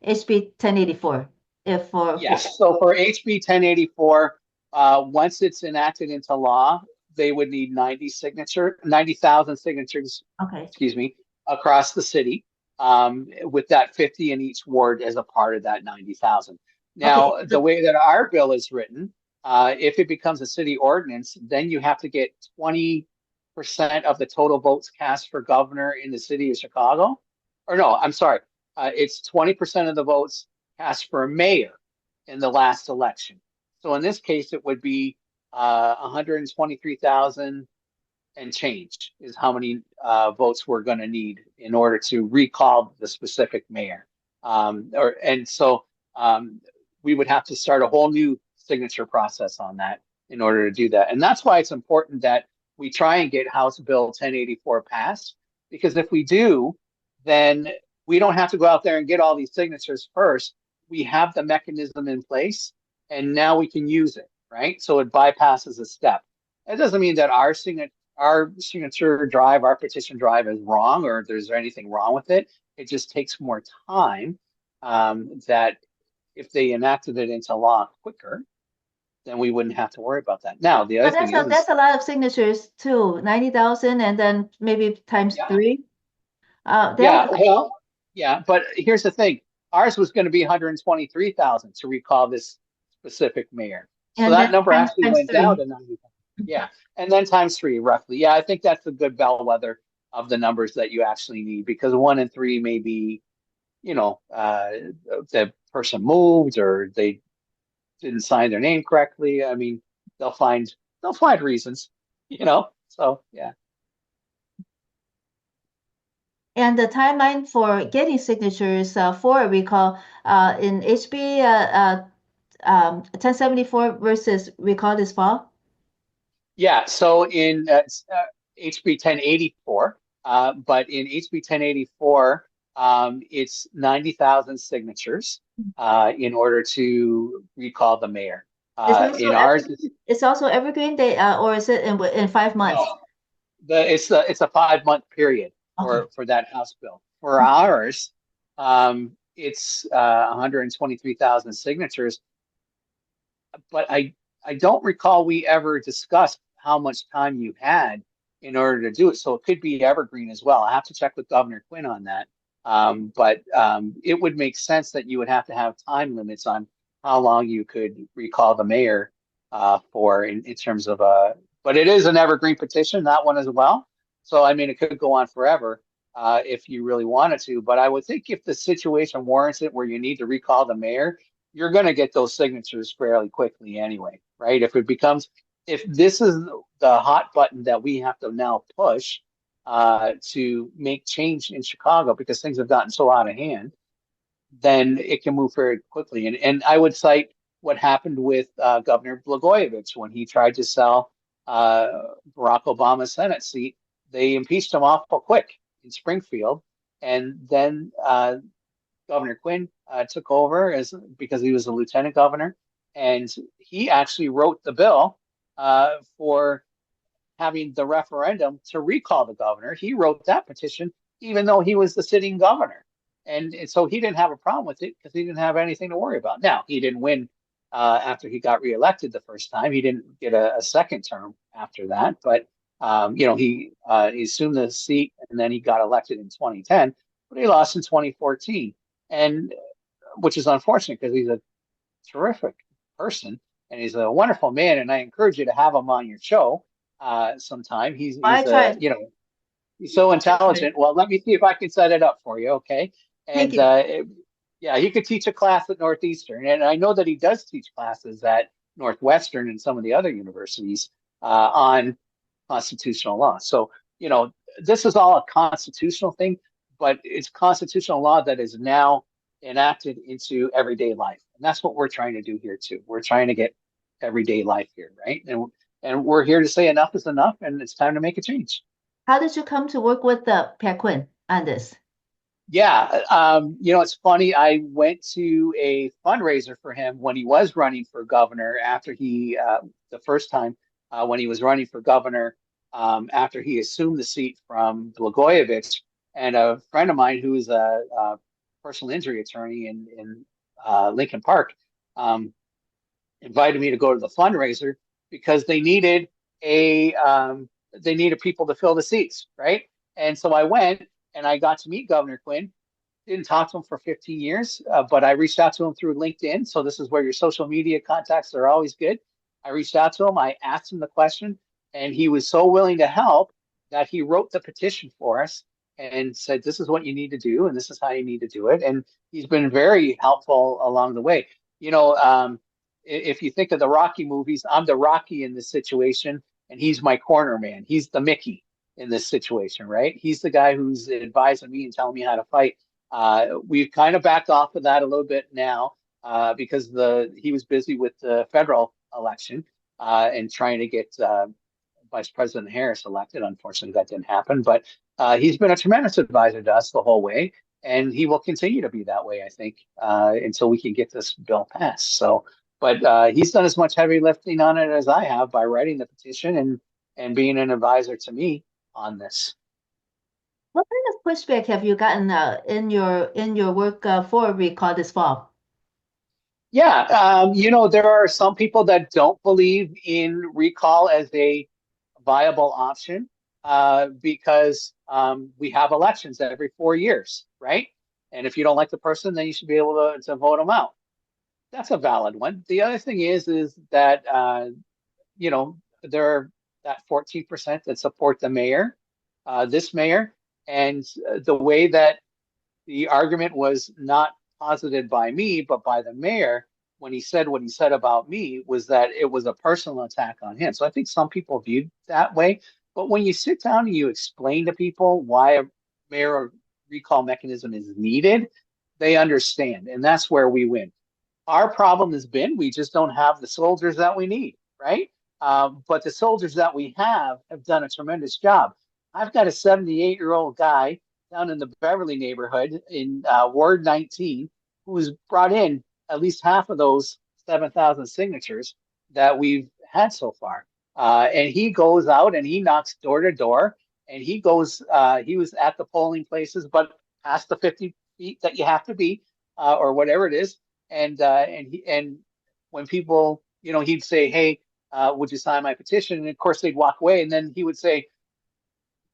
HB 1084? Yes, so for HB 1084, once it's enacted into law, they would need 90,000 signatures. Okay. Excuse me, across the city. with that 50 in each ward as a part of that 90,000. Okay. Now, the way that our bill is written, if it becomes a city ordinance, then you have to get 20% of the total votes cast for governor in the city of Chicago. Or no, I'm sorry. It's 20% of the votes cast for mayor in the last election. So in this case, it would be 123,000 and change is how many votes we're going to need in order to recall the specific mayor. And so we would have to start a whole new signature process on that in order to do that. And that's why it's important that we try and get House Bill 1084 passed, because if we do, then we don't have to go out there and get all these signatures first. We have the mechanism in place, and now we can use it, right? So it bypasses a step. It doesn't mean that our signature drive, our petition drive is wrong or there's anything wrong with it. It just takes more time. That if they enacted it into law quicker, then we wouldn't have to worry about that. Now, the other But thing that's is, a lot of signatures too, 90,000 and then maybe times yeah, three. That yeah, would, well, yeah, but here's the thing. Ours was going to be 123,000 to recall this specific mayor. So and then that number actually times went down three. to 90,000. Yeah. And then times three, roughly. Yeah, I think that's a good bellwether of the numbers that you actually need, because one and three may be, the person moved or they didn't sign their name correctly. I mean, they'll find reasons, So yeah. And the timeline for getting signatures for a recall in HB 1074 versus recall this fall. Yeah, so in HB 1084, but in HB 1084, it's 90,000 signatures in order to recall the mayor. It's also In ours, it's also evergreen day, or is it in 5 months? no, it's a 5 month period Okay. for that House bill. For ours, it's 123,000 signatures, but I don't recall we ever discussed how much time you had in order to do it. So it could be evergreen as well. I have to check with Governor Quinn on that. But it would make sense that you would have to have time limits on how long you could recall the mayor for in terms of but it is an evergreen petition, that one as well. So I mean, it could go on forever if you really wanted to. But I would think if the situation warrants it, where you need to recall the mayor, you're going to get those signatures fairly quickly anyway, right? If this is the hot button that we have to now push to make change in Chicago because things have gotten so out of hand, then it can move very quickly. And I would cite what happened with Governor Blagojevich when he tried to sell Barack Obama's Senate seat. They impeached him awful quick in Springfield, and then Governor Quinn took over because he was a lieutenant governor, and he actually wrote the bill for having the referendum to recall the governor. He wrote that petition, even though he was the sitting governor, and so he didn't have a problem with it because he didn't have anything to worry about. Now he didn't win after he got reelected the first time. He didn't get a second term after that, but he assumed the seat and then he got elected in 2010, but he lost in 2014, and which is unfortunate because he's a terrific person and he's a wonderful man, and I encourage you to have him on your show sometime. I He's tried. he's so intelligent. Well, let me see if I can set it up for you, okay? Thank And you. yeah, he could teach a class at Northeastern, and I know that he does teach classes at Northwestern and some of the other universities on constitutional law. So, this is all a constitutional thing, but it's constitutional law that is now enacted into everyday life. And that's what we're trying to do here too. We're trying to get everyday life here, right? And we're here to say enough is enough, and it's time to make a change. How did you come to work with Pat Quinn on this? Yeah, it's funny. I went to a fundraiser for him when he was running for governor after the first time when he was running for governor after he assumed the seat from Blagojevich. And a friend of mine who is a personal injury attorney in Lincoln Park invited me to go to the fundraiser because they needed people to fill the seats, right? And so I went and I got to meet Governor Quinn, didn't talk to him for 15 years, but I reached out to him through LinkedIn. So this is where your social media contacts are always good. I reached out to him. I asked him the question, and he was so willing to help that he wrote the petition for us and said, "This is what you need to do, and this is how you need to do it." And he's been very helpful along the way. You know, if you think of the Rocky movies, I'm the Rocky in this situation, and he's my corner man. He's the Mickey in this situation, right? He's the guy who's advising me and telling me how to fight. We've kind of backed off of that a little bit now because he was busy with the federal election and trying to get Vice President Harris elected. Unfortunately, that didn't happen, but he's been a tremendous advisor to us the whole way, and he will continue to be that way, I think, until we can get this bill passed. So, but he's done as much heavy lifting on it as I have by writing the petition and being an advisor to me on this. What kind of pushback have you gotten in your work for recall this fall? Yeah, there are some people that don't believe in recall as a viable option because we have elections every 4 years, right? And if you don't like the person, then you should be able to vote them out. That's a valid one. The other thing is that there are that 14% that support the mayor, this mayor, and the way that the argument was not posited by me, but by the mayor when he said what he said about me was that it was a personal attack on him. So I think some people viewed that way. But when you sit down and you explain to people why a mayor recall mechanism is needed, they understand. And that's where we win. Our problem has been we just don't have the soldiers that we need, right? But the soldiers that we have done a tremendous job. I've got a 78-year-old guy down in the Beverly neighborhood in Ward 19 who has brought in at least half of those 7,000 signatures that we've had so far. And he goes out and he knocks door to door and he was at the polling places, but past the 50 feet that you have to be or whatever it is and when people, he'd say, "Hey, would you sign my petition?" And of course, they'd walk away, and then he would say,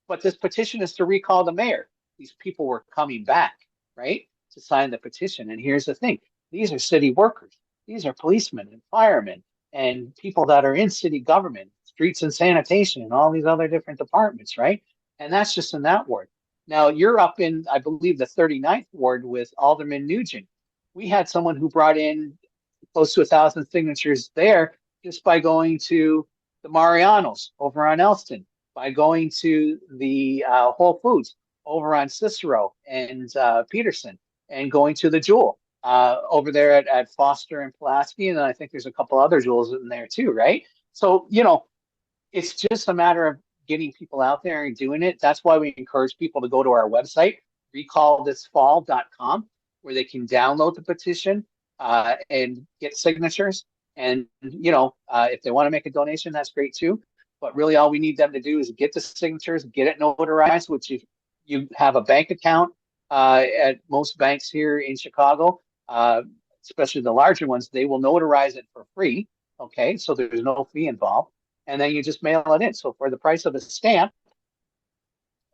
"But this petition is to recall the mayor." These people were coming back, right, to sign the petition. And here's the thing: these are city workers, these are policemen and firemen, and people that are in city government, streets and sanitation, and all these other different departments, right? And that's just in that ward. Now you're up in, I believe, the 39th ward with Alderman Nugent. We had someone who brought in close to 1,000 signatures there just by going to the Marianos over on Elston, by going to the Whole Foods over on Cicero and Peterson, and going to the Jewel over there at Foster and Pulaski. And I think there's a couple other Jewels in there too, right? So, it's just a matter of getting people out there and doing it. That's why we encourage people to go to our website, recallthisfall.com, where they can download the petition and get signatures. And, if they want to make a donation, that's great too. But really all we need them to do is get the signatures, get it notarized, which if you have a bank account at most banks here in Chicago, especially the larger ones, they will notarize it for free. Okay, so there's no fee involved. And then you just mail it in. So for the price of a stamp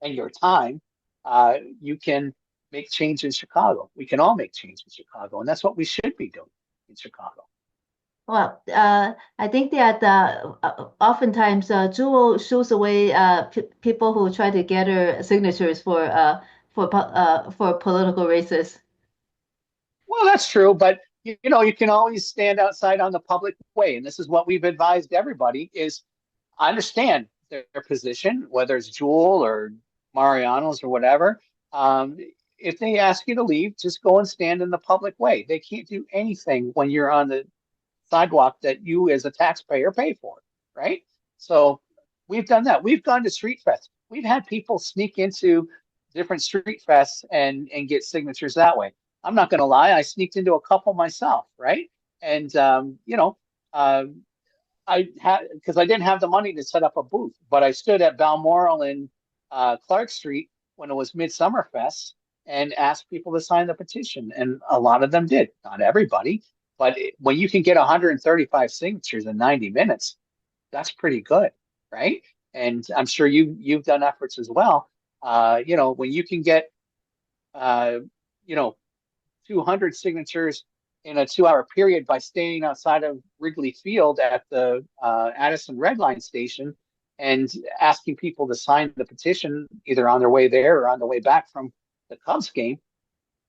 and your time, you can make change in Chicago. We can all make change in Chicago, and that's what we should be doing in Chicago. Well, I think that oftentimes Jewel shows away people who try to gather signatures for political races. Well, that's true, but you can always stand outside on the public way, and this is what we've advised everybody: is I understand their position, whether it's Jewel or Mariano's or whatever. If they ask you to leave, just go and stand in the public way. They can't do anything when you're on the sidewalk that you as a taxpayer pay for, right? So we've done that. We've gone to street fests. We've had people sneak into different street fests and get signatures that way. I'm not going to lie. I sneaked into a couple myself, right? And, I had, because I didn't have the money to set up a booth, but I stood at Balmoral and Clark Street when it was Midsummer Fest and asked people to sign the petition. And a lot of them did. Not everybody, but when you can get 135 signatures in 90 minutes, that's pretty good, right? And I'm sure you've done efforts as well. When you can get you know, 200 signatures in a 2 hour period by staying outside of Wrigley Field at the Addison Red Line station and asking people to sign the petition either on their way there or on the way back from the Cubs game.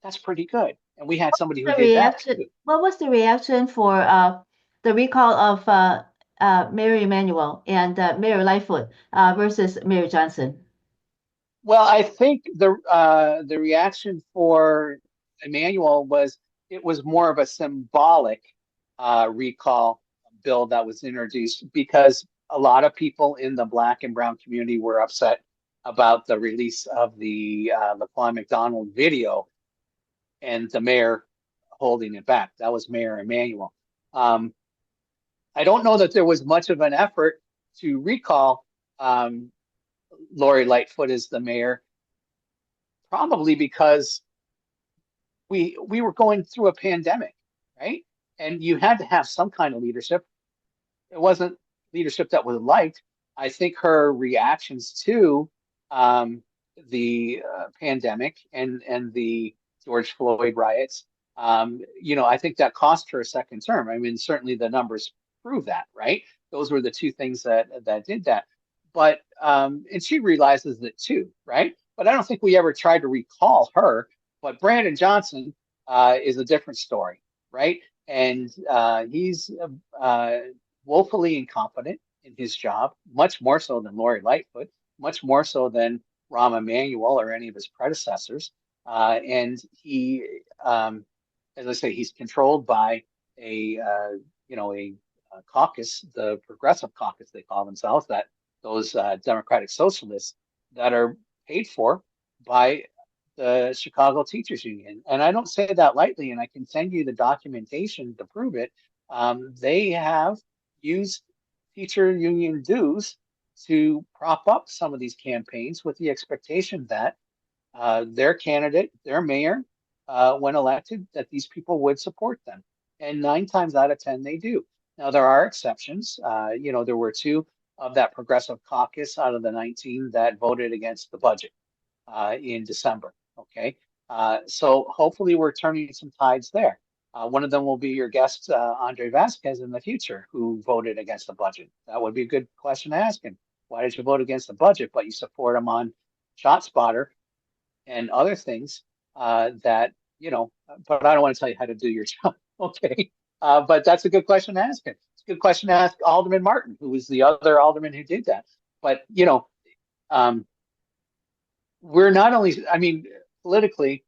That's pretty good. And we had somebody who The did that reaction, too. what was the reaction for the recall of Mayor Emanuel and Mayor Lightfoot versus Mayor Johnson? Well, I think the reaction for Emmanuel was it was more of a symbolic recall bill that was introduced because a lot of people in the Black and brown community were upset about the release of the Laquan McDonald video and the mayor holding it back. That was Mayor Emanuel. Um, I don't know that there was much of an effort to recall Lori Lightfoot as the mayor, probably because we were going through a pandemic, right? And you had to have some kind of leadership. It wasn't leadership that was liked. I think her reactions to um, the pandemic and the George Floyd riots, I think that cost her a second term. I mean, certainly the numbers prove that, right? Those were the two things that did that. But and she realizes it too, right? But I don't think we ever tried to recall her. But Brandon Johnson is a different story, right? And he's woefully incompetent in his job, much more so than Lori Lightfoot, much more so than Rahm Emanuel or any of his predecessors. And he, as I say, he's controlled by a caucus, the Progressive Caucus, they call themselves, that those Democratic Socialists that are paid for by the Chicago Teachers Union. And I don't say that lightly, and I can send you the documentation to prove it. They have used teacher union dues to prop up some of these campaigns with the expectation that their candidate, their mayor, when elected, that these people would support them. And 9 times out of 10, they do. Now, there are exceptions. There were two of that Progressive Caucus out of the 19 that voted against the budget in December. Okay. So hopefully we're turning some tides there. One of them will be your guest, Andre Vasquez, in the future, who voted against the budget. That would be a good question to ask him. Why did you vote against the budget, but you support him on ShotSpotter and other things but I don't want to tell you how to do your job. Okay. But that's a good question to ask him. It's a good question to ask Alderman Martin, who was the other alderman who did that. But, um, we're not only, I mean, politically,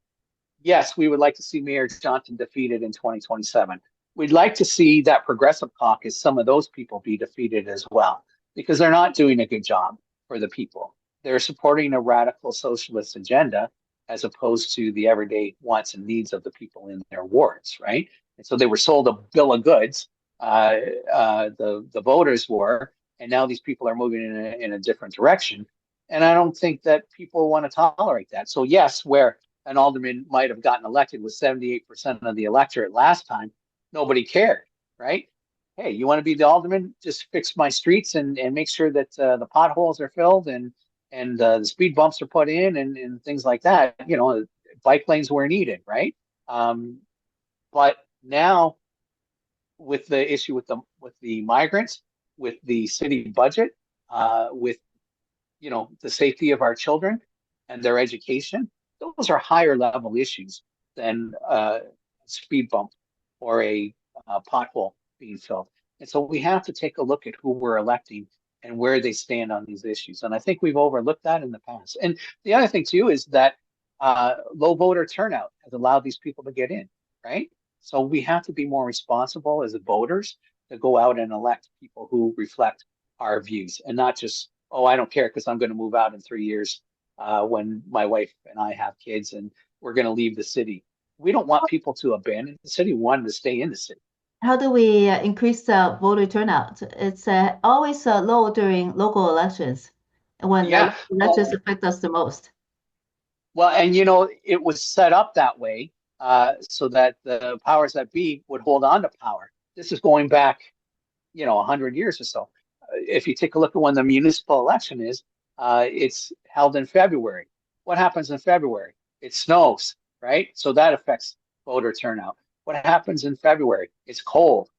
yes, we would like to see Mayor Johnson defeated in 2027. We'd like to see that Progressive Caucus, some of those people be defeated as well, because they're not doing a good job for the people. They're supporting a radical socialist agenda as opposed to the everyday wants and needs of the people in their wards, right? And so they were sold a bill of goods, the voters were, and now these people are moving in a different direction. And I don't think that people want to tolerate that. So yes, where an alderman might have gotten elected with 78% of the electorate last time, nobody cared, right? Hey, you want to be the alderman? Just fix my streets and make sure that the potholes are filled and the speed bumps are put in and things like that. Bike lanes were needed, right? But now with the issue with the migrants, with the city budget, with the safety of our children and their education, those are higher level issues than a speed bump or a pothole being filled. And so we have to take a look at who we're electing and where they stand on these issues. And I think we've overlooked that in the past. And the other thing too is that low voter turnout has allowed these people to get in, right? So we have to be more responsible as voters to go out and elect people who reflect our views and not just, oh, I don't care because I'm going to move out in 3 years when my wife and I have kids and we're going to leave the city. We don't want people to abandon the city. We want them to stay in the city. How do we increase the voter turnout? It's always low during local elections when Yeah. elections affect us the most. Well, and it was set up that way so that the powers that be would hold on to power. This is going back, 100 years or so. If you take a look at when the municipal election is, it's held in February. What happens in February? It snows. right? So that affects voter turnout. What happens in February? It's cold.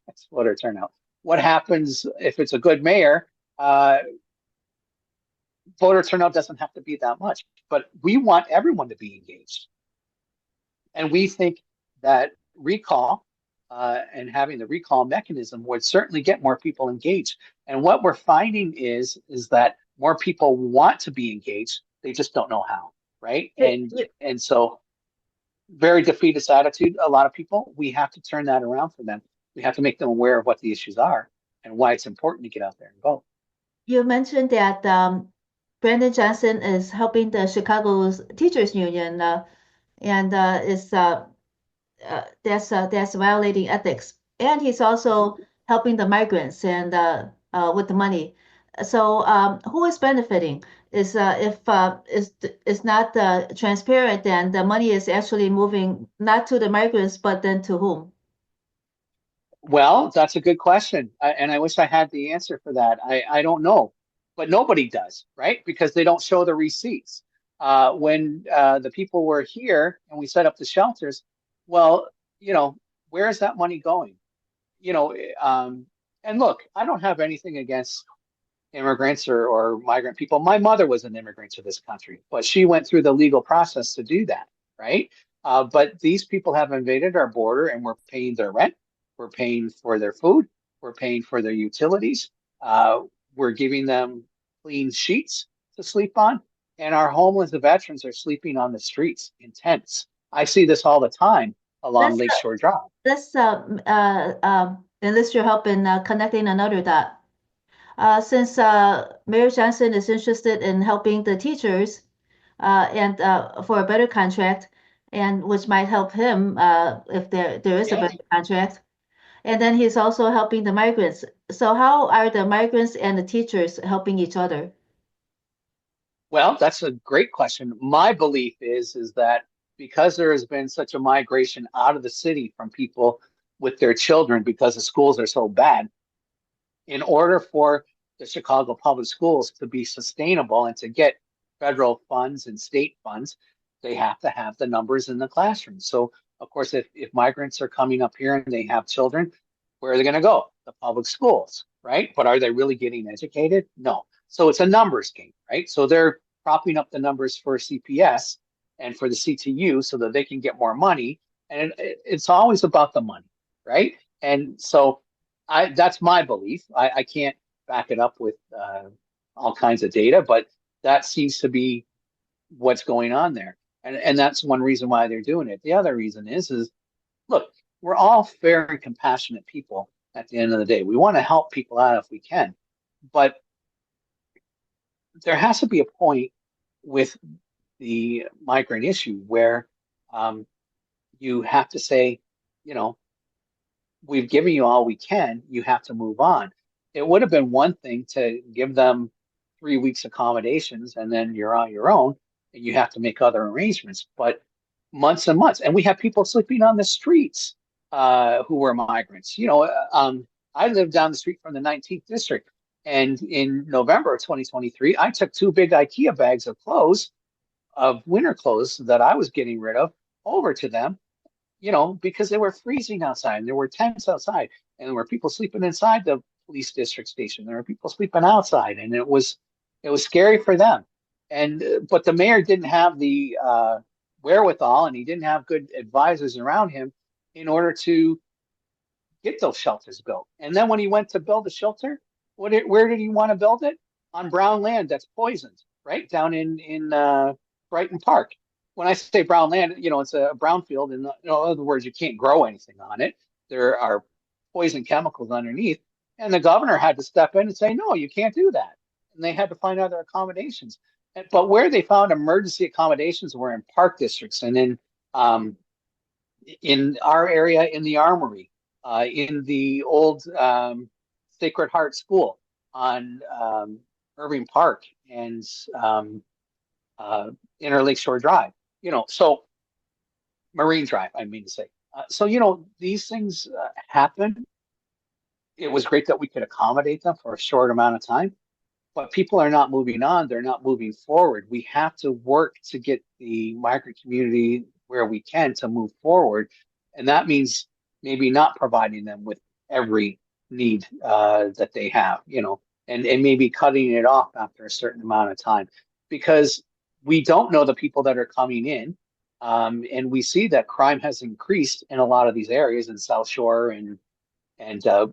That's voter turnout. What happens if it's a good mayor? Uh, Voter turnout doesn't have to be that much, but we want everyone to be engaged. And we think that recall and having the recall mechanism would certainly get more people engaged. And what we're finding is that more people want to be engaged, they just don't know how, right? And so very defeatist attitude, a lot of people, we have to turn that around for them. We have to make them aware of what the issues are and why it's important to get out there and vote. You mentioned that Brandon Johnson is helping the Chicago's teachers union, and is that's violating ethics. And he's also helping the migrants and with the money. So who is benefiting? Is if is not transparent, then the money is actually moving not to the migrants, but then to whom? Well, that's a good question. And I wish I had the answer for that. I don't know, but nobody does, right? Because they don't show the receipts. When the people were here and we set up the shelters, well, you know, where is that money going? You know, and look, I don't have anything against immigrants or migrant people. My mother was an immigrant to this country, but she went through the legal process to do that, right? But these people have invaded our border and we're paying their rent, we're paying for their food, we're paying for their utilities, uh, we're giving them clean sheets to sleep on, and our homeless veterans are sleeping on the streets in tents. I see this all the time along Let's Lakeshore Drive. let's enlist your help in connecting another dot. Since Mayor Johnson is interested in helping the teachers and for a better contract, and which might help him if there is a Yeah. better contract, and then he's also helping the migrants. So how are the migrants and the teachers helping each other? Well, that's a great question. My belief is that because there has been such a migration out of the city from people with their children because the schools are so bad, in order for the Chicago public schools to be sustainable and to get federal funds and state funds, they have to have the numbers in the classroom. So, of course, if migrants are coming up here and they have children, where are they going to go? The public schools, right? But are they really getting educated? No. So it's a numbers game, right? So they're propping up the numbers for CPS and for the CTU so that they can get more money. And it's always about the money, right? And so that's my belief. I can't back it up with all kinds of data, but that seems to be what's going on there. And that's one reason why they're doing it. The other reason is look, we're all fair and compassionate people at the end of the day. We want to help people out if we can, but there has to be a point with the migrant issue where um, you have to say, you know, we've given you all we can, you have to move on. It would have been one thing to give them 3 weeks accommodations and then you're on your own and you have to make other arrangements. But months and months, and we have people sleeping on the streets who were migrants. I lived down the street from the 19th district, and in November of 2023, I took two big IKEA bags of clothes, of winter clothes that I was getting rid of, over to them, because they were freezing outside and there were tents outside and there were people sleeping inside the police district station. There were people sleeping outside and it was scary for them. And but the mayor didn't have the wherewithal and he didn't have good advisors around him in order to get those shelters built. And then when he went to build a shelter, where did he want to build it? On brown land that's poisoned, right down in Brighton Park. When I say brown land, it's a brown field. In other words, you can't grow anything on it. There are poison chemicals underneath, and the governor had to step in and say, "No, you can't do that." And they had to find other accommodations. But where they found emergency accommodations were in park districts and um, in our area in the Armory, in the old Sacred Heart School on Irving Park and uh, Inner Lakeshore Drive. So Marine Drive, I mean to say. So these things happen. It was great that we could accommodate them for a short amount of time, but people are not moving on. They're not moving forward. We have to work to get the migrant community where we can to move forward. And that means maybe not providing them with every need that they have, and maybe cutting it off after a certain amount of time because we don't know the people that are coming in. And we see that crime has increased in a lot of these areas in South Shore and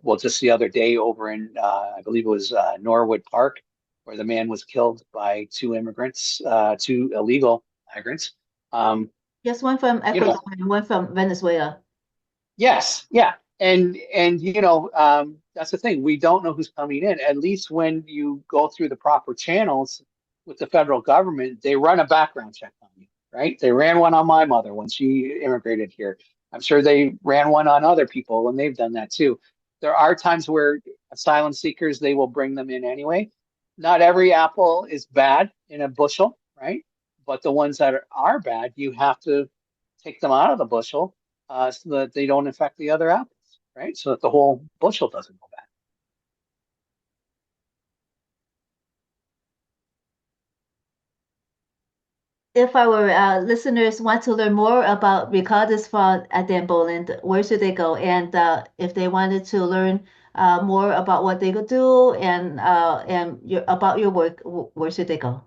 well, just the other day over in I believe it was Norwood Park, where the man was killed by two illegal migrants. Um, Just one from you know, Ecuador and one from Venezuela. yes, yeah, and that's the thing. We don't know who's coming in. At least when you go through the proper channels with the federal government, they run a background check on you, right? They ran one on my mother when she immigrated here. I'm sure they ran one on other people, and they've done that too. There are times where asylum seekers, they will bring them in anyway. Not every apple is bad in a bushel, right? But the ones that are bad, you have to take them out of the bushel so that they don't affect the other apples, right? So that the whole bushel doesn't go bad. If our listeners want to learn more about Recall This Fall at Dan Boland, where should they go? And if they wanted to learn more about what they could do and about your work, where should they go?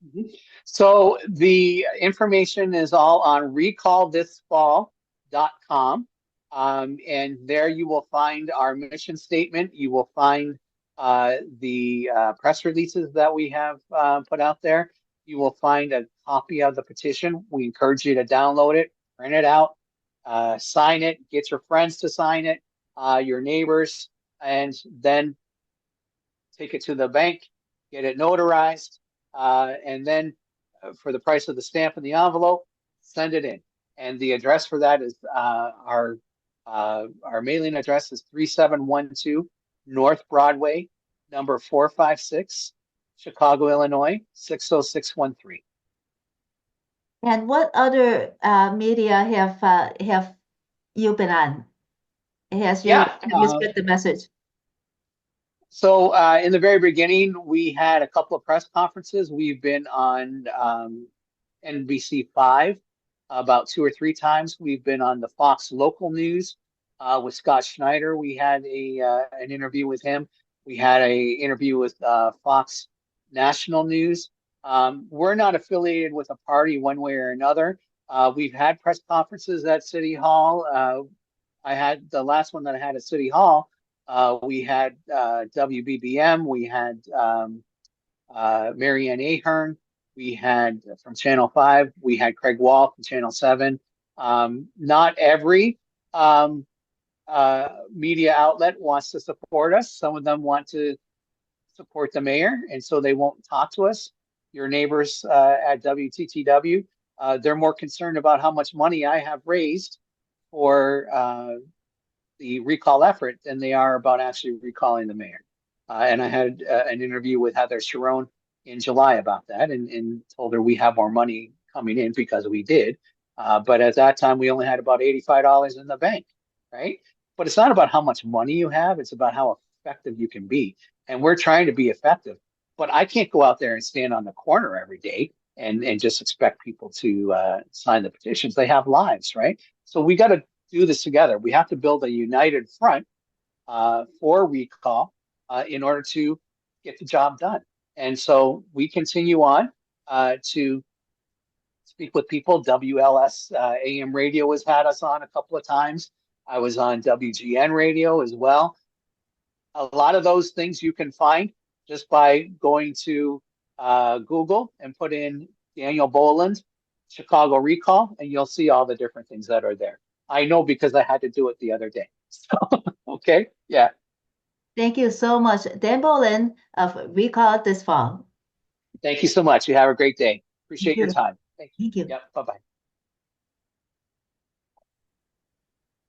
Mhm. So the information is all on recallthisfall.com. And there you will find our mission statement. You will find the press releases that we have put out there. You will find a copy of the petition. We encourage you to download it, print it out, sign it, get your friends to sign it, your neighbors, and then take it to the bank, get it notarized, and then for the price of the stamp and the envelope, send it in. And the address for that is our mailing address is 3712 North Broadway, number 456, Chicago, Illinois, 60613. And what other media have you been on? Yeah. Have you spread the message? So in the very beginning, we had a couple of press conferences. We've been on NBC5 about two or three times. We've been on the Fox local news with Scott Schneider. We had an interview with him. We had a interview with Fox National News. We're not affiliated with a party one way or another. We've had press conferences at City Hall. I had the last one that I had at City Hall. We had WBBM. We had Marianne Ahern. We had from Channel 5. We had Craig Wall from Channel 7. Not every media outlet wants to support us. Some of them want to support the mayor, and so they won't talk to us. Your neighbors at WTTW, they're more concerned about how much money I have raised for the recall effort than they are about actually recalling the mayor. And I had an interview with Heather Sharon in July about that and told her we have more money coming in because we did. But at that time, we only had about $85 in the bank, right? But it's not about how much money you have, it's about how effective you can be. And we're trying to be effective. But I can't go out there and stand on the corner every day and just expect people to sign the petitions. They have lives, right? So we got to do this together. We have to build a united front for recall in order to get the job done. And so we continue on to speak with people. WLS AM radio has had us on a couple of times. I was on WGN radio as well. A lot of those things you can find just by going to Google and put in Daniel Boland, Chicago Recall, and you'll see all the different things that are there. I know because I had to do it the other day. So, okay. Yeah. Thank you so much, Dan Boland of Recall This Fall. Thank you so much. You have a great day. Thank Appreciate your you. time. Thank you. Thank you. Yep. Bye bye.